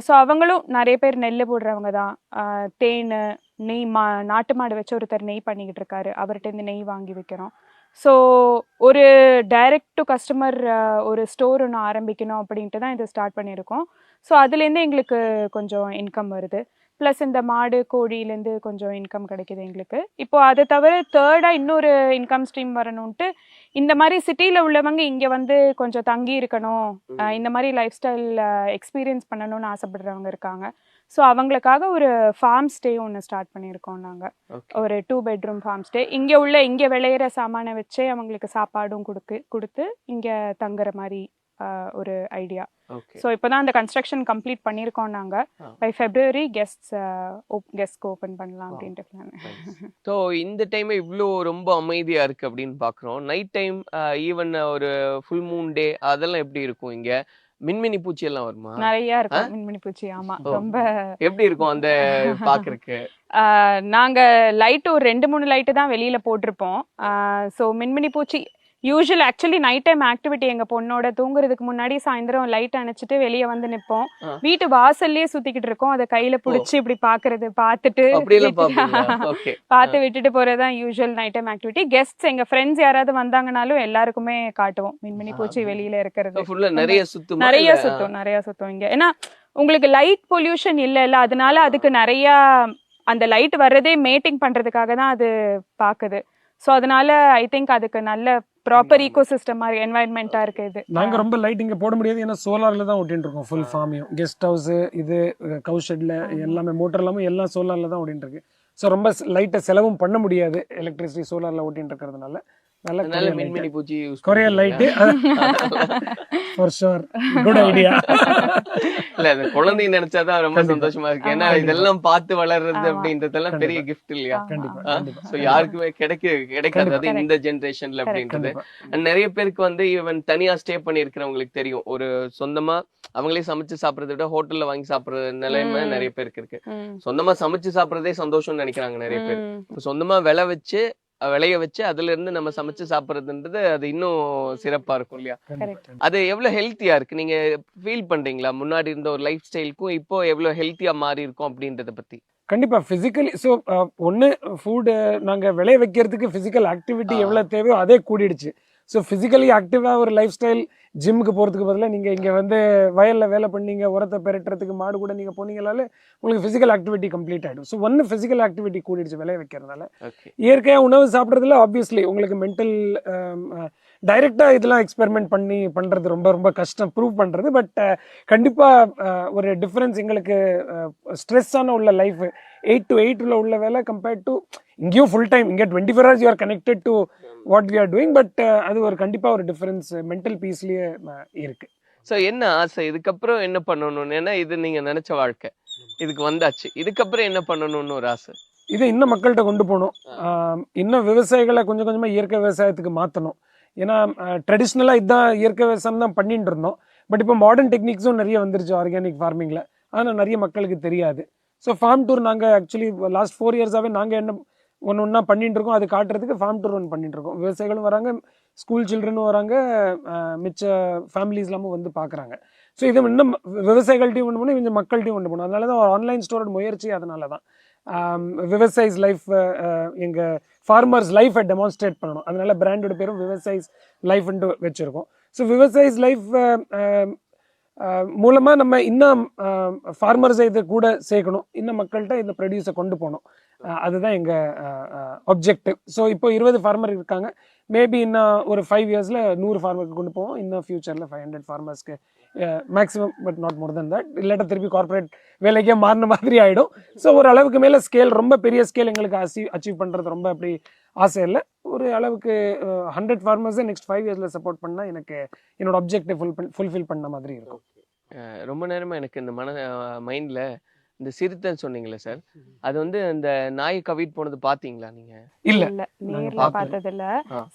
ஸோ அவங்களும் நிறைய பேர் நெல் போடுறவங்க தான். தேன், நெய், நாட்டு மாடு வச்சு ஒருத்தர் நெய் பண்ணிக்கிட்டு இருக்காரு, அவர்கிட்ட நெய் வாங்கி வைக்கிறோம். ஸோ ஒரு டைரக்ட் டு கஸ்டமர் ஒரு ஸ்டோர் ஒன்று ஆரம்பிக்கணும் அப்படின்ட்டு தான் இதை ஸ்டார்ட் பண்ணியிருக்கோம். ஸோ அதுலேருந்து எங்களுக்கு கொஞ்சம் இன்கம் வருது. ப்ளஸ் இந்த மாடு கோழியிலேருந்து கொஞ்சம் இன்கம் கிடைக்கிது எங்களுக்கு. இப்போ அதை தவிர தேர்டாக இன்னொரு இன்கம் ஸ்ட்ரீம் வரணும்ன்ட்டு இந்த மாதிரி சிட்டியில் உள்ளவங்க இங்கே வந்து கொஞ்சம் தங்கி இருக்கணும், இந்த மாதிரி லைஃப் ஸ்டைல் எக்ஸ்பீரியன்ஸ் பண்ணணும்னு ஆசைப்படுறவங்க இருக்காங்க. ஸோ அவங்களுக்காக ஒரு ஃபார்ம் ஸ்டே ஒன்று ஸ்டார்ட் பண்ணியிருக்கோம் நாங்கள். ஒரு 2 பெட்ரூம் ஃபார்ம் ஸ்டே. இங்கே விளையிற சாமானை வச்சே அவங்களுக்கு சாப்பாடும் கொடுத்து இங்கே தங்குற மாதிரி ஒரு ஐடியா. ஸோ இப்போதான் அந்த கன்ஸ்ட்ரக்ஷன் கம்ப்ளீட் பண்ணியிருக்கோம் நாங்கள். பை ஃபெப்ரவரி கெஸ்ட்க்கு ஓப்பன் பண்ணலாம் அப்படின்ட்டு பிளான். ஸோ இந்த டைம் இவ்வளோ ரொம்ப அமைதியாக இருக்குது அப்படின்னு பார்க்குறோம். நைட் டைம் ஈவன் ஒரு ஃபுல் மூன் டே அதெல்லாம் எப்படி இருக்கும் இங்கே? மின்மினி பூச்சி எல்லாம் வருமா? நிறைய இருக்கும் மின்மினி பூச்சி. ஆமா, ரொம்ப எப்படி இருக்கும் அந்த பாக்குறதுக்கு? நாங்க லைட் ஒரு 2-3 லைட்டு தான் வெளியில போட்டிருப்போம். ஸோ மின்மினி பூச்சி usual actually night time activity எங்க பொண்ணோட தூங்குறதுக்கு முன்னாடி சாயந்தரம் லைட் அணைச்சிட்டு வெளியே வந்து நிப்போம். வீட்டு வாசல்லயே சுத்திக்கிட்டு இருக்கோம். அதை கையில புடிச்சு இப்படி பாக்குறது, பார்த்துட்டு பார்த்து விட்டுட்டு போறதுதான் usual night time activity. Guests எங்க ஃப்ரெண்ட்ஸ் யாராவது வந்தாங்கனாலும் எல்லாருக்குமே காட்டுவோம் மின்மினி பூச்சி வெளியில இருக்கிறது. நிறைய சுத்தும் இங்க. ஏன்னா உங்களுக்கு லைட் பொல்யூஷன் இல்ல, அதனால அதுக்கு நிறைய அந்த லைட் வர்றதே மேட்டிங் பண்றதுக்காக தான் அது பாக்குது. ஸோ அதனால ஐ திங்க் அதுக்கு நல்ல ப்ராப்பர் ஈகோசிஸ்டம் மாதிரி என்வாயன்மெண்டா இருக்கு இது. நாங்க ரொம்ப லைட் இங்க போட முடியாது, ஏன்னா சோலார்ல தான் ஓட்டிட்டு இருக்கோம். ஃபுல் ஃபார்மையும் கெஸ்ட் ஹவுஸ் இது கவு ஷெட்ல எல்லாமே மோட்டர் எல்லாமே எல்லாம் சோலார்ல தான் ஓட்டிட்டு இருக்கு. ஸோ ரொம்ப லைட்டை செலவும் பண்ண முடியாது எலக்ட்ரிசிட்டி சோலார்ல ஓட்டிட்டு இருக்கிறதுனால. மின்மினி பூச்சி courier light for sure good idea. இல்ல அந்த குழந்தை நினைச்சாதான் ரொம்ப சந்தோஷமா இருக்கு. ஏன்னா இதெல்லாம் பார்த்து வளர்றது அப்படின்றதெல்லாம் பெரிய கிஃப்ட் இல்லையா? சோ யாருக்குமே கிடைக்காது அது இந்த ஜெனரேஷன்ல அப்படின்றது. நிறைய பேருக்கு வந்து ஈவன் தனியா ஸ்டே பண்ணி இருக்கிறவங்களுக்கு தெரியும், ஒரு சொந்தமா அவங்களே சமைச்சு சாப்பிடறதை விட ஹோட்டல்ல வாங்கி சாப்பிடுற நிலைமை நிறைய பேருக்கு இருக்கு. சொந்தமா சமைச்சு சாப்பிடறதே சந்தோஷம்னு நினைக்கிறாங்க நிறைய பேர். சொந்தமா விளைய வச்சு அதுல இருந்து நம்ம சமைச்சு சாப்பிடுறதுன்றது அது இன்னும் சிறப்பா இருக்கும் இல்லையா? அது எவ்வளவு ஹெல்த்தியா இருக்கு நீங்க ஃபீல் பண்றீங்களா? முன்னாடி இருந்த ஒரு லைஃப் ஸ்டைலுக்கும் இப்போ எவ்வளவு ஹெல்த்தியா மாறி இருக்கும் அப்படின்றத பத்தி? கண்டிப்பா பிசிக்கலி. ஸோ ஒன்று ஃபுட்டு நாங்கள் விளைய வைக்கிறதுக்கு பிசிக்கல் ஆக்டிவிட்டி எவ்வளோ தேவையோ அதே கூடிடுச்சு. ஸோ ஃபிசிக்கலி ஆக்டிவாக ஒரு லைஃப் ஸ்டைல் ஜிம்முக்கு போகிறதுக்கு பதிலாக நீங்கள் இங்கே வந்து வயலில் வேலை பண்ணீங்க, உரத்தை பெரட்டுறதுக்கு மாடு கூட நீங்கள் போனீங்களாலே உங்களுக்கு ஃபிசிக்கல் ஆக்டிவிட்டி கம்ப்ளீட் ஆகிடும். ஸோ ஒன்று ஃபிசிக்கல் ஆக்டிவிட்டி கூடிடுச்சு விளைய வைக்கிறதுனால. இயற்கையாக உணவு சாப்பிட்றதுல ஆப்வியஸ்லி உங்களுக்கு மென்டல் டைரெக்டாக இதெல்லாம் எக்ஸ்பெரிமெண்ட் பண்ணுறது ரொம்ப ரொம்ப கஷ்டம் ப்ரூவ் பண்ணுறது. பட் கண்டிப்பாக ஒரு டிஃப்ரென்ஸ் எங்களுக்கு ஸ்ட்ரெஸ்ஸான உள்ள லைஃப் 8 to 8 உள்ள வேலை கம்பேர்ட் டு இங்கேயும் ஃபுல் டைம் இங்கே 24 hours you are connected to what we are doing. But அது ஒரு கண்டிப்பாக ஒரு டிஃப்ரென்ஸ் மென்டல் பீஸ்லேயே இருக்கு. ஸோ என்ன ஆசை இதுக்கப்புறம் என்ன பண்ணணும்னு? ஏன்னா இது நீங்கள் நினச்ச வாழ்க்கை, இதுக்கு வந்தாச்சு, இதுக்கப்புறம் என்ன பண்ணணும்னு ஒரு ஆசை? இதை இன்னும் மக்கள்கிட்ட கொண்டு போகணும். இன்னும் விவசாயிகளை கொஞ்சம் கொஞ்சமாக இயற்கை விவசாயத்துக்கு மாற்றணும். ஏன்னா ட்ரெடிஷ்னலாக இதுதான் இயற்கை விவசாயம் தான் பண்ணிட்டு இருந்தோம். பட் இப்போ மாடர்ன் டெக்னிக்ஸும் நிறைய வந்துருச்சு ஆர்கானிக் ஃபார்மிங்கில். ஆனால் நிறைய மக்களுக்கு தெரியாது. ஸோ ஃபார்ம் டூர் நாங்கள் ஆக்சுவலி லாஸ்ட் 4 yearsஆகவே நாங்கள் என்ன ஒன்று பண்ணிட்டு இருக்கோம், அது காட்டுறதுக்கு ஃபார்ம் டூர் ஒன்று பண்ணிட்டு இருக்கோம். விவசாயிகளும் வராங்க, ஸ்கூல் சில்ட்ரனும் வராங்க, மிச்ச ஃபேமிலிஸ் எல்லாமும் வந்து பார்க்குறாங்க. ஸோ இதை இன்னும் விவசாயிகள்ட்டையும் ஒன்று பண்ணணும், கொஞ்சம் மக்கள்கிட்டையும் ஒன்று பண்ணணும். அதனால தான் ஆன்லைன் ஸ்டோரோட முயற்சி. அதனால தான் விவசாயிஸ் லைஃப், எங்கள் ஃபார்மர்ஸ் லைஃபை டெமான்ஸ்ட்ரேட் பண்ணணும். அதனால பிராண்டோட பேரும் விவசாயிஸ் லைஃப்ன்ட்டு வச்சுருக்கோம். ஸோ விவசாயிஸ் லைஃப் மூலமாக நம்ம இன்னும் ஃபார்மர்ஸை இதை கூட சேர்க்கணும், இன்னும் மக்கள்கிட்ட இந்த ப்ரொடியூஸை கொண்டு போகணும். அதுதான் எங்கள் ஆப்ஜெக்டிவ். ஸோ இப்போ 20 ஃபார்மர் இருக்காங்க. மேபி இன்னும் ஒரு 5 yearsல 100 ஃபார்மருக்கு கொண்டு போவோம். இன்னும் ஃபியூச்சரில் 500 ஃபார்மர்ஸ்க்கு maximum, but not more than that. இல்லாட்டா திருப்பி கார்பரேட் வேலைக்கே மாறின மாதிரி ஆகிடும். ஸோ ஒரு அளவுக்கு மேலே ஸ்கேல், ரொம்ப பெரிய ஸ்கேல் எங்களுக்கு அச்சீவ் பண்ணுறது ரொம்ப அப்படி ஆசை இல்லை. ஒரு அளவுக்கு 100 ஃபார்மர்ஸை நெக்ஸ்ட் 5 yearsல சப்போர்ட் பண்ணால் எனக்கு என்னோட ஆப்ஜெக்டிவ் ஃபுல்ஃபில் பண்ண மாதிரி இருக்கும். ரொம்ப நேரமாக எனக்கு இந்த மைண்டில் இந்த சிறுத்தை சொன்னீங்களே சார், அது வந்து இந்த நாய் கவிட் போனது பாத்தீங்களா நீங்க? இல்ல நேர்ல பார்த்தது இல்ல.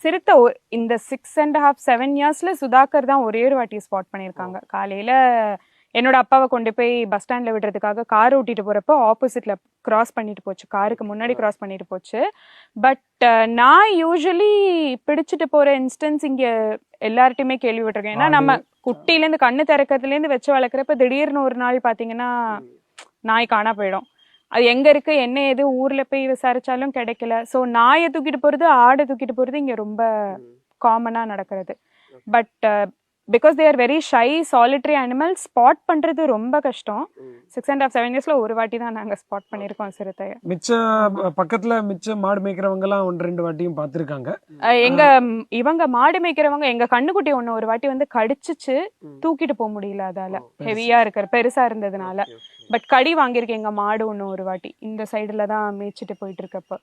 சிறுத்தை இந்த 6.5-7 yearsல சுதாகர் தான் ஒரே ஒரு வாட்டி ஸ்பாட் பண்ணிருக்காங்க. காலையில என்னோட அப்பாவை கொண்டு போய் பஸ் ஸ்டாண்ட்ல விடுறதுக்காக கார் ஓட்டிட்டு போறப்போ ஆப்போசிட்ல கிராஸ் பண்ணிட்டு போச்சு, காருக்கு முன்னாடி கிராஸ் பண்ணிட்டு போச்சு. பட் நான் யூஸ்வலி பிடிச்சிட்டு போற இன்ஸ்டன்ஸ் இங்க எல்லார்ட்டையுமே கேள்விப்பட்டிருக்கேன். ஏன்னா நம்ம குட்டில இருந்து கண்ணு திறக்கிறதுல இருந்து வச்சு வளர்க்குறப்ப திடீர்னு ஒரு நாள் பாத்தீங்கன்னா நாய் காணா போயிடும். அது எங்க இருக்கு என்ன ஏது ஊர்ல போய் விசாரிச்சாலும் கிடைக்கல. ஸோ நாயை தூக்கிட்டு போறது, ஆடை தூக்கிட்டு போறது இங்க ரொம்ப காமனா நடக்கிறது. But because they are very shy solitary animals, spot பண்றது ரொம்ப கஷ்டம். 6.5-7 yearsல ஒரு வாட்டி தான் நாங்க ஸ்பாட் பண்ணிருக்கோம் சிறுத்தைய. மிச்ச பக்கத்துல மிச்ச மாடு மேய்க்கிறவங்க எல்லாம் 1-2 வாட்டியும் பார்த்திருக்காங்க. எங்க இவங்க மாடு மேய்க்கிறவங்க எங்க கண்ணுக்குட்டி ஒண்ணு ஒரு வாட்டி வந்து கடிச்சிச்சு, தூக்கிட்டு போக முடியல, அதால ஹெவியா இருக்கிற பெருசா இருந்ததுனால. பட் கடி வாங்கியிருக்கேன் எங்க மாடு ஒண்ணு ஒரு வாட்டி, இந்த சைடுல தான் மேய்ச்சிட்டு போயிட்டு இருக்கப்ப.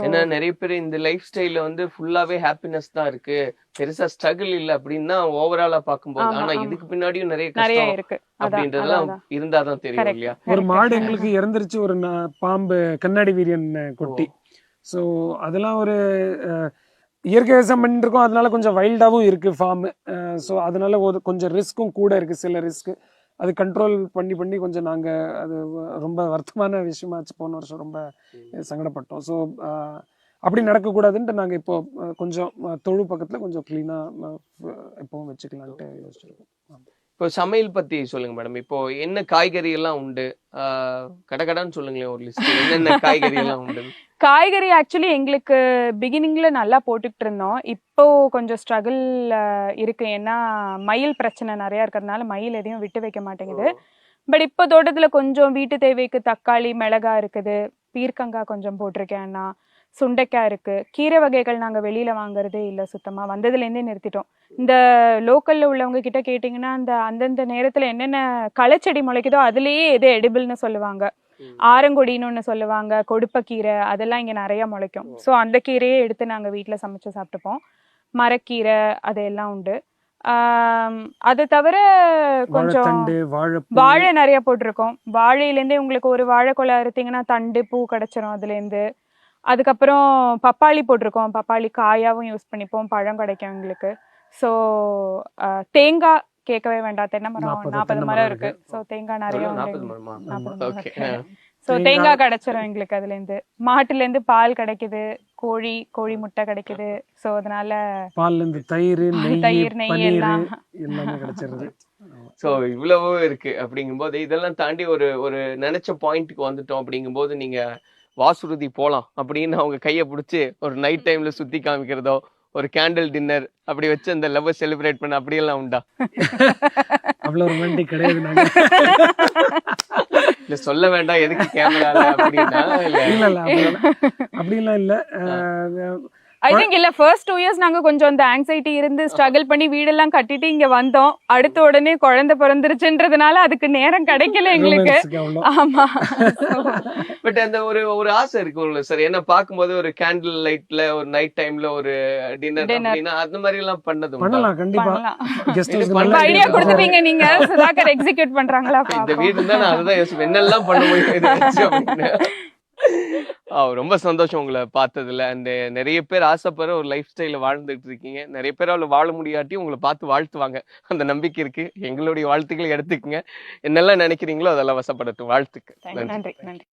ஏன்னா நிறைய பேர் இந்த லைஃப் ஸ்டைல வந்து ஃபுல்லாவே ஹாப்பினஸ் தான் இருக்கு, பெருசா ஸ்ட்ரகிள் இல்ல அப்படின்னா ஓவராலா பாக்கும்போது. ஆனா இதுக்கு பின்னாடியும் நிறைய கஷ்டம் இருக்கு அப்படின்றதெல்லாம் இருந்தாதான் தெரியும் இல்லையா? ஒரு மாடு எங்களுக்கு இறந்துருச்சு, ஒரு பாம்பு கண்ணாடி வீரியன் குட்டி. ஸோ அதெல்லாம் ஒரு இயற்கை விவசாயம் பண்ணிட்டு இருக்கோம், அதனால கொஞ்சம் வைல்டாகவும் இருக்குது ஃபார்மு. ஸோ அதனால கொஞ்சம் ரிஸ்க்கும் கூட இருக்குது, சில ரிஸ்க்கு. அது கண்ட்ரோல் பண்ணி கொஞ்சம் நாங்கள் அது ரொம்ப வருத்தமான விஷயமாச்சு. போன வருஷம் ரொம்ப சங்கடப்பட்டோம். ஸோ அப்படி நடக்கக்கூடாதுன்ட்டு நாங்கள் இப்போ கொஞ்சம் தொழு பக்கத்தில் கொஞ்சம் க்ளீனாக எப்பவும் வச்சுக்கலான்ட்டு யோசிச்சிருக்கோம். இப்போ சமையல் பத்தி சொல்லுங்க மேடம். இப்போ என்ன காய்கறி எல்லாம் உண்டு? கடகடான்னு சொல்லுங்களேன் ஒரு லிஸ்ட், என்னென்ன காய்கறி எல்லாம் உண்டு? காய்கறி ஆக்சுவலி எங்களுக்கு பிகினிங்ல நல்லா போட்டுக்கிட்டு இருந்தோம். இப்போ கொஞ்சம் ஸ்ட்ரகிள் இருக்கு. ஏன்னா மயில் பிரச்சனை நிறைய இருக்கிறதுனால மயில் எதையும் விட்டு வைக்க மாட்டேங்குது. பட் இப்போ தோட்டத்துல கொஞ்சம் வீட்டு தேவைக்கு தக்காளி, மிளகா இருக்குது, பீர்க்கங்காய் கொஞ்சம் போட்டிருக்கேன், சுண்டைக்காய் இருக்கு. கீரை வகைகள் நாங்க வெளியில வாங்குறதே இல்லை, சுத்தமா வந்ததுலேருந்தே நிறுத்திட்டோம். இந்த லோக்கல்ல உள்ளவங்க கிட்ட கேட்டிங்கன்னா அந்த அந்தந்த நேரத்துல என்னென்ன களைச்செடி முளைக்குதோ அதுலயே எது எடிபிள்னு சொல்லுவாங்க. ஆரங்கொடின்னு ஒன்று சொல்லுவாங்க, கொடுப்பக்கீரை, அதெல்லாம் இங்கே நிறைய முளைக்கும். ஸோ அந்த கீரையே எடுத்து நாங்கள் வீட்டில் சமைச்சு சாப்பிட்டுப்போம். மரக்கீரை அதெல்லாம் உண்டு. அது தவிர கொஞ்சம் வாழை நிறைய போட்டிருக்கோம். வாழையிலேருந்தே உங்களுக்கு ஒரு வாழைக்கொலை அறுத்தீங்கன்னா தண்டு பூ கிடைச்சிரும் அதுலேருந்து. அதுக்கப்புறம் பப்பாளி போட்டிருக்கோம், பப்பாளி காயாவும் யூஸ் பண்ணிப்போம், பழம் கிடைக்கும் எங்களுக்கு. ஸோ தேங்காய் கேட்கவே வேண்டாம், தென்னை மரம் 40 மரம் இருக்கு. ஸோ தேங்காய் நிறைய ஸோ தேங்காய் கிடைச்சிரும் எங்களுக்கு. அதுலேருந்து மாட்டுலேருந்து பால் கிடைக்குது, கோழி முட்டை கிடைக்குது. ஸோ அதனால பால்லேருந்து தயிர், நெய் எல்லாம் கிடைச்சிருது. ஸோ இவ்வளவோ இருக்கு. அப்படிங்கும்போது இதெல்லாம் தாண்டி ஒரு நினைச்ச பாயிண்ட்டுக்கு வந்துட்டோம். அப்படிங்கும்போது நீங்க வாசுருதி போலாம் அப்படின்னு அவங்க கையை பிடிச்சி ஒரு நைட் டைம்ல சுத்தி காமிக்கிறதோ, ஒரு கேண்டில் டின்னர் அப்படி வச்சு அந்த லவ் செலிப்ரேட் பண்ண அப்படியெல்லாம் உண்டா? அவ்வளவு ரொமான்டிக் கிடையாது. இல்ல சொல்ல வேண்டாம் எதுக்கு கேமரால அப்படின்னா? இல்ல அப்படிலாம் இல்ல. ஐ திங்க் இல்ல ஃபர்ஸ்ட் 2 இயர்ஸ் நாங்க கொஞ்சம் அந்த ஆங்ஸைட்டி இருந்து ஸ்ட்ரகிள் பண்ணி வீடெல்லாம் கட்டிட்டு இங்க வந்தோம். அடுத்த உடனே குழந்தை பிறந்துருச்சுன்றதுனால அதுக்கு நேரம் கிடைக்கல எங்களுக்கு. ஆமா. பட் அந்த ஒரு ஆசை இருக்கும்ல சார். ஏன்னா பாக்கும்போது ஒரு கேண்டில் லைட்ல ஒரு நைட் டைம்ல ஒரு டின்னர் அப்படின்னா அந்த மாதிரி எல்லாம் பண்ணது பண்ணலாம். கண்டிப்பா ஐடியா கொடுத்துட்டீங்க நீங்க. சுதாகர் எக்ஸிக்யூட் பண்றாங்களா? இந்த வீடு இருந்தா நான் அதுதான் யோசிப்பேன், என்னெல்லாம் பண்ண முடியும். ரொம்ப சந்தோஷம் உங்களை பார்த்ததுல. அந்த நிறைய பேர் ஆசைப்படுற ஒரு லைஃப் ஸ்டைல வாழ்ந்துட்டு இருக்கீங்க. நிறைய பேர் அவளை வாழ முடியாட்டி உங்களை பார்த்து வாழ்த்துவாங்க, அந்த நம்பிக்கை இருக்கு. எங்களுடைய வாழ்த்துக்களை எடுத்துக்கங்க. என்னெல்லாம் நினைக்கிறீங்களோ அதெல்லாம் வசப்படட்டும். வாழ்த்துக்கு. நன்றி.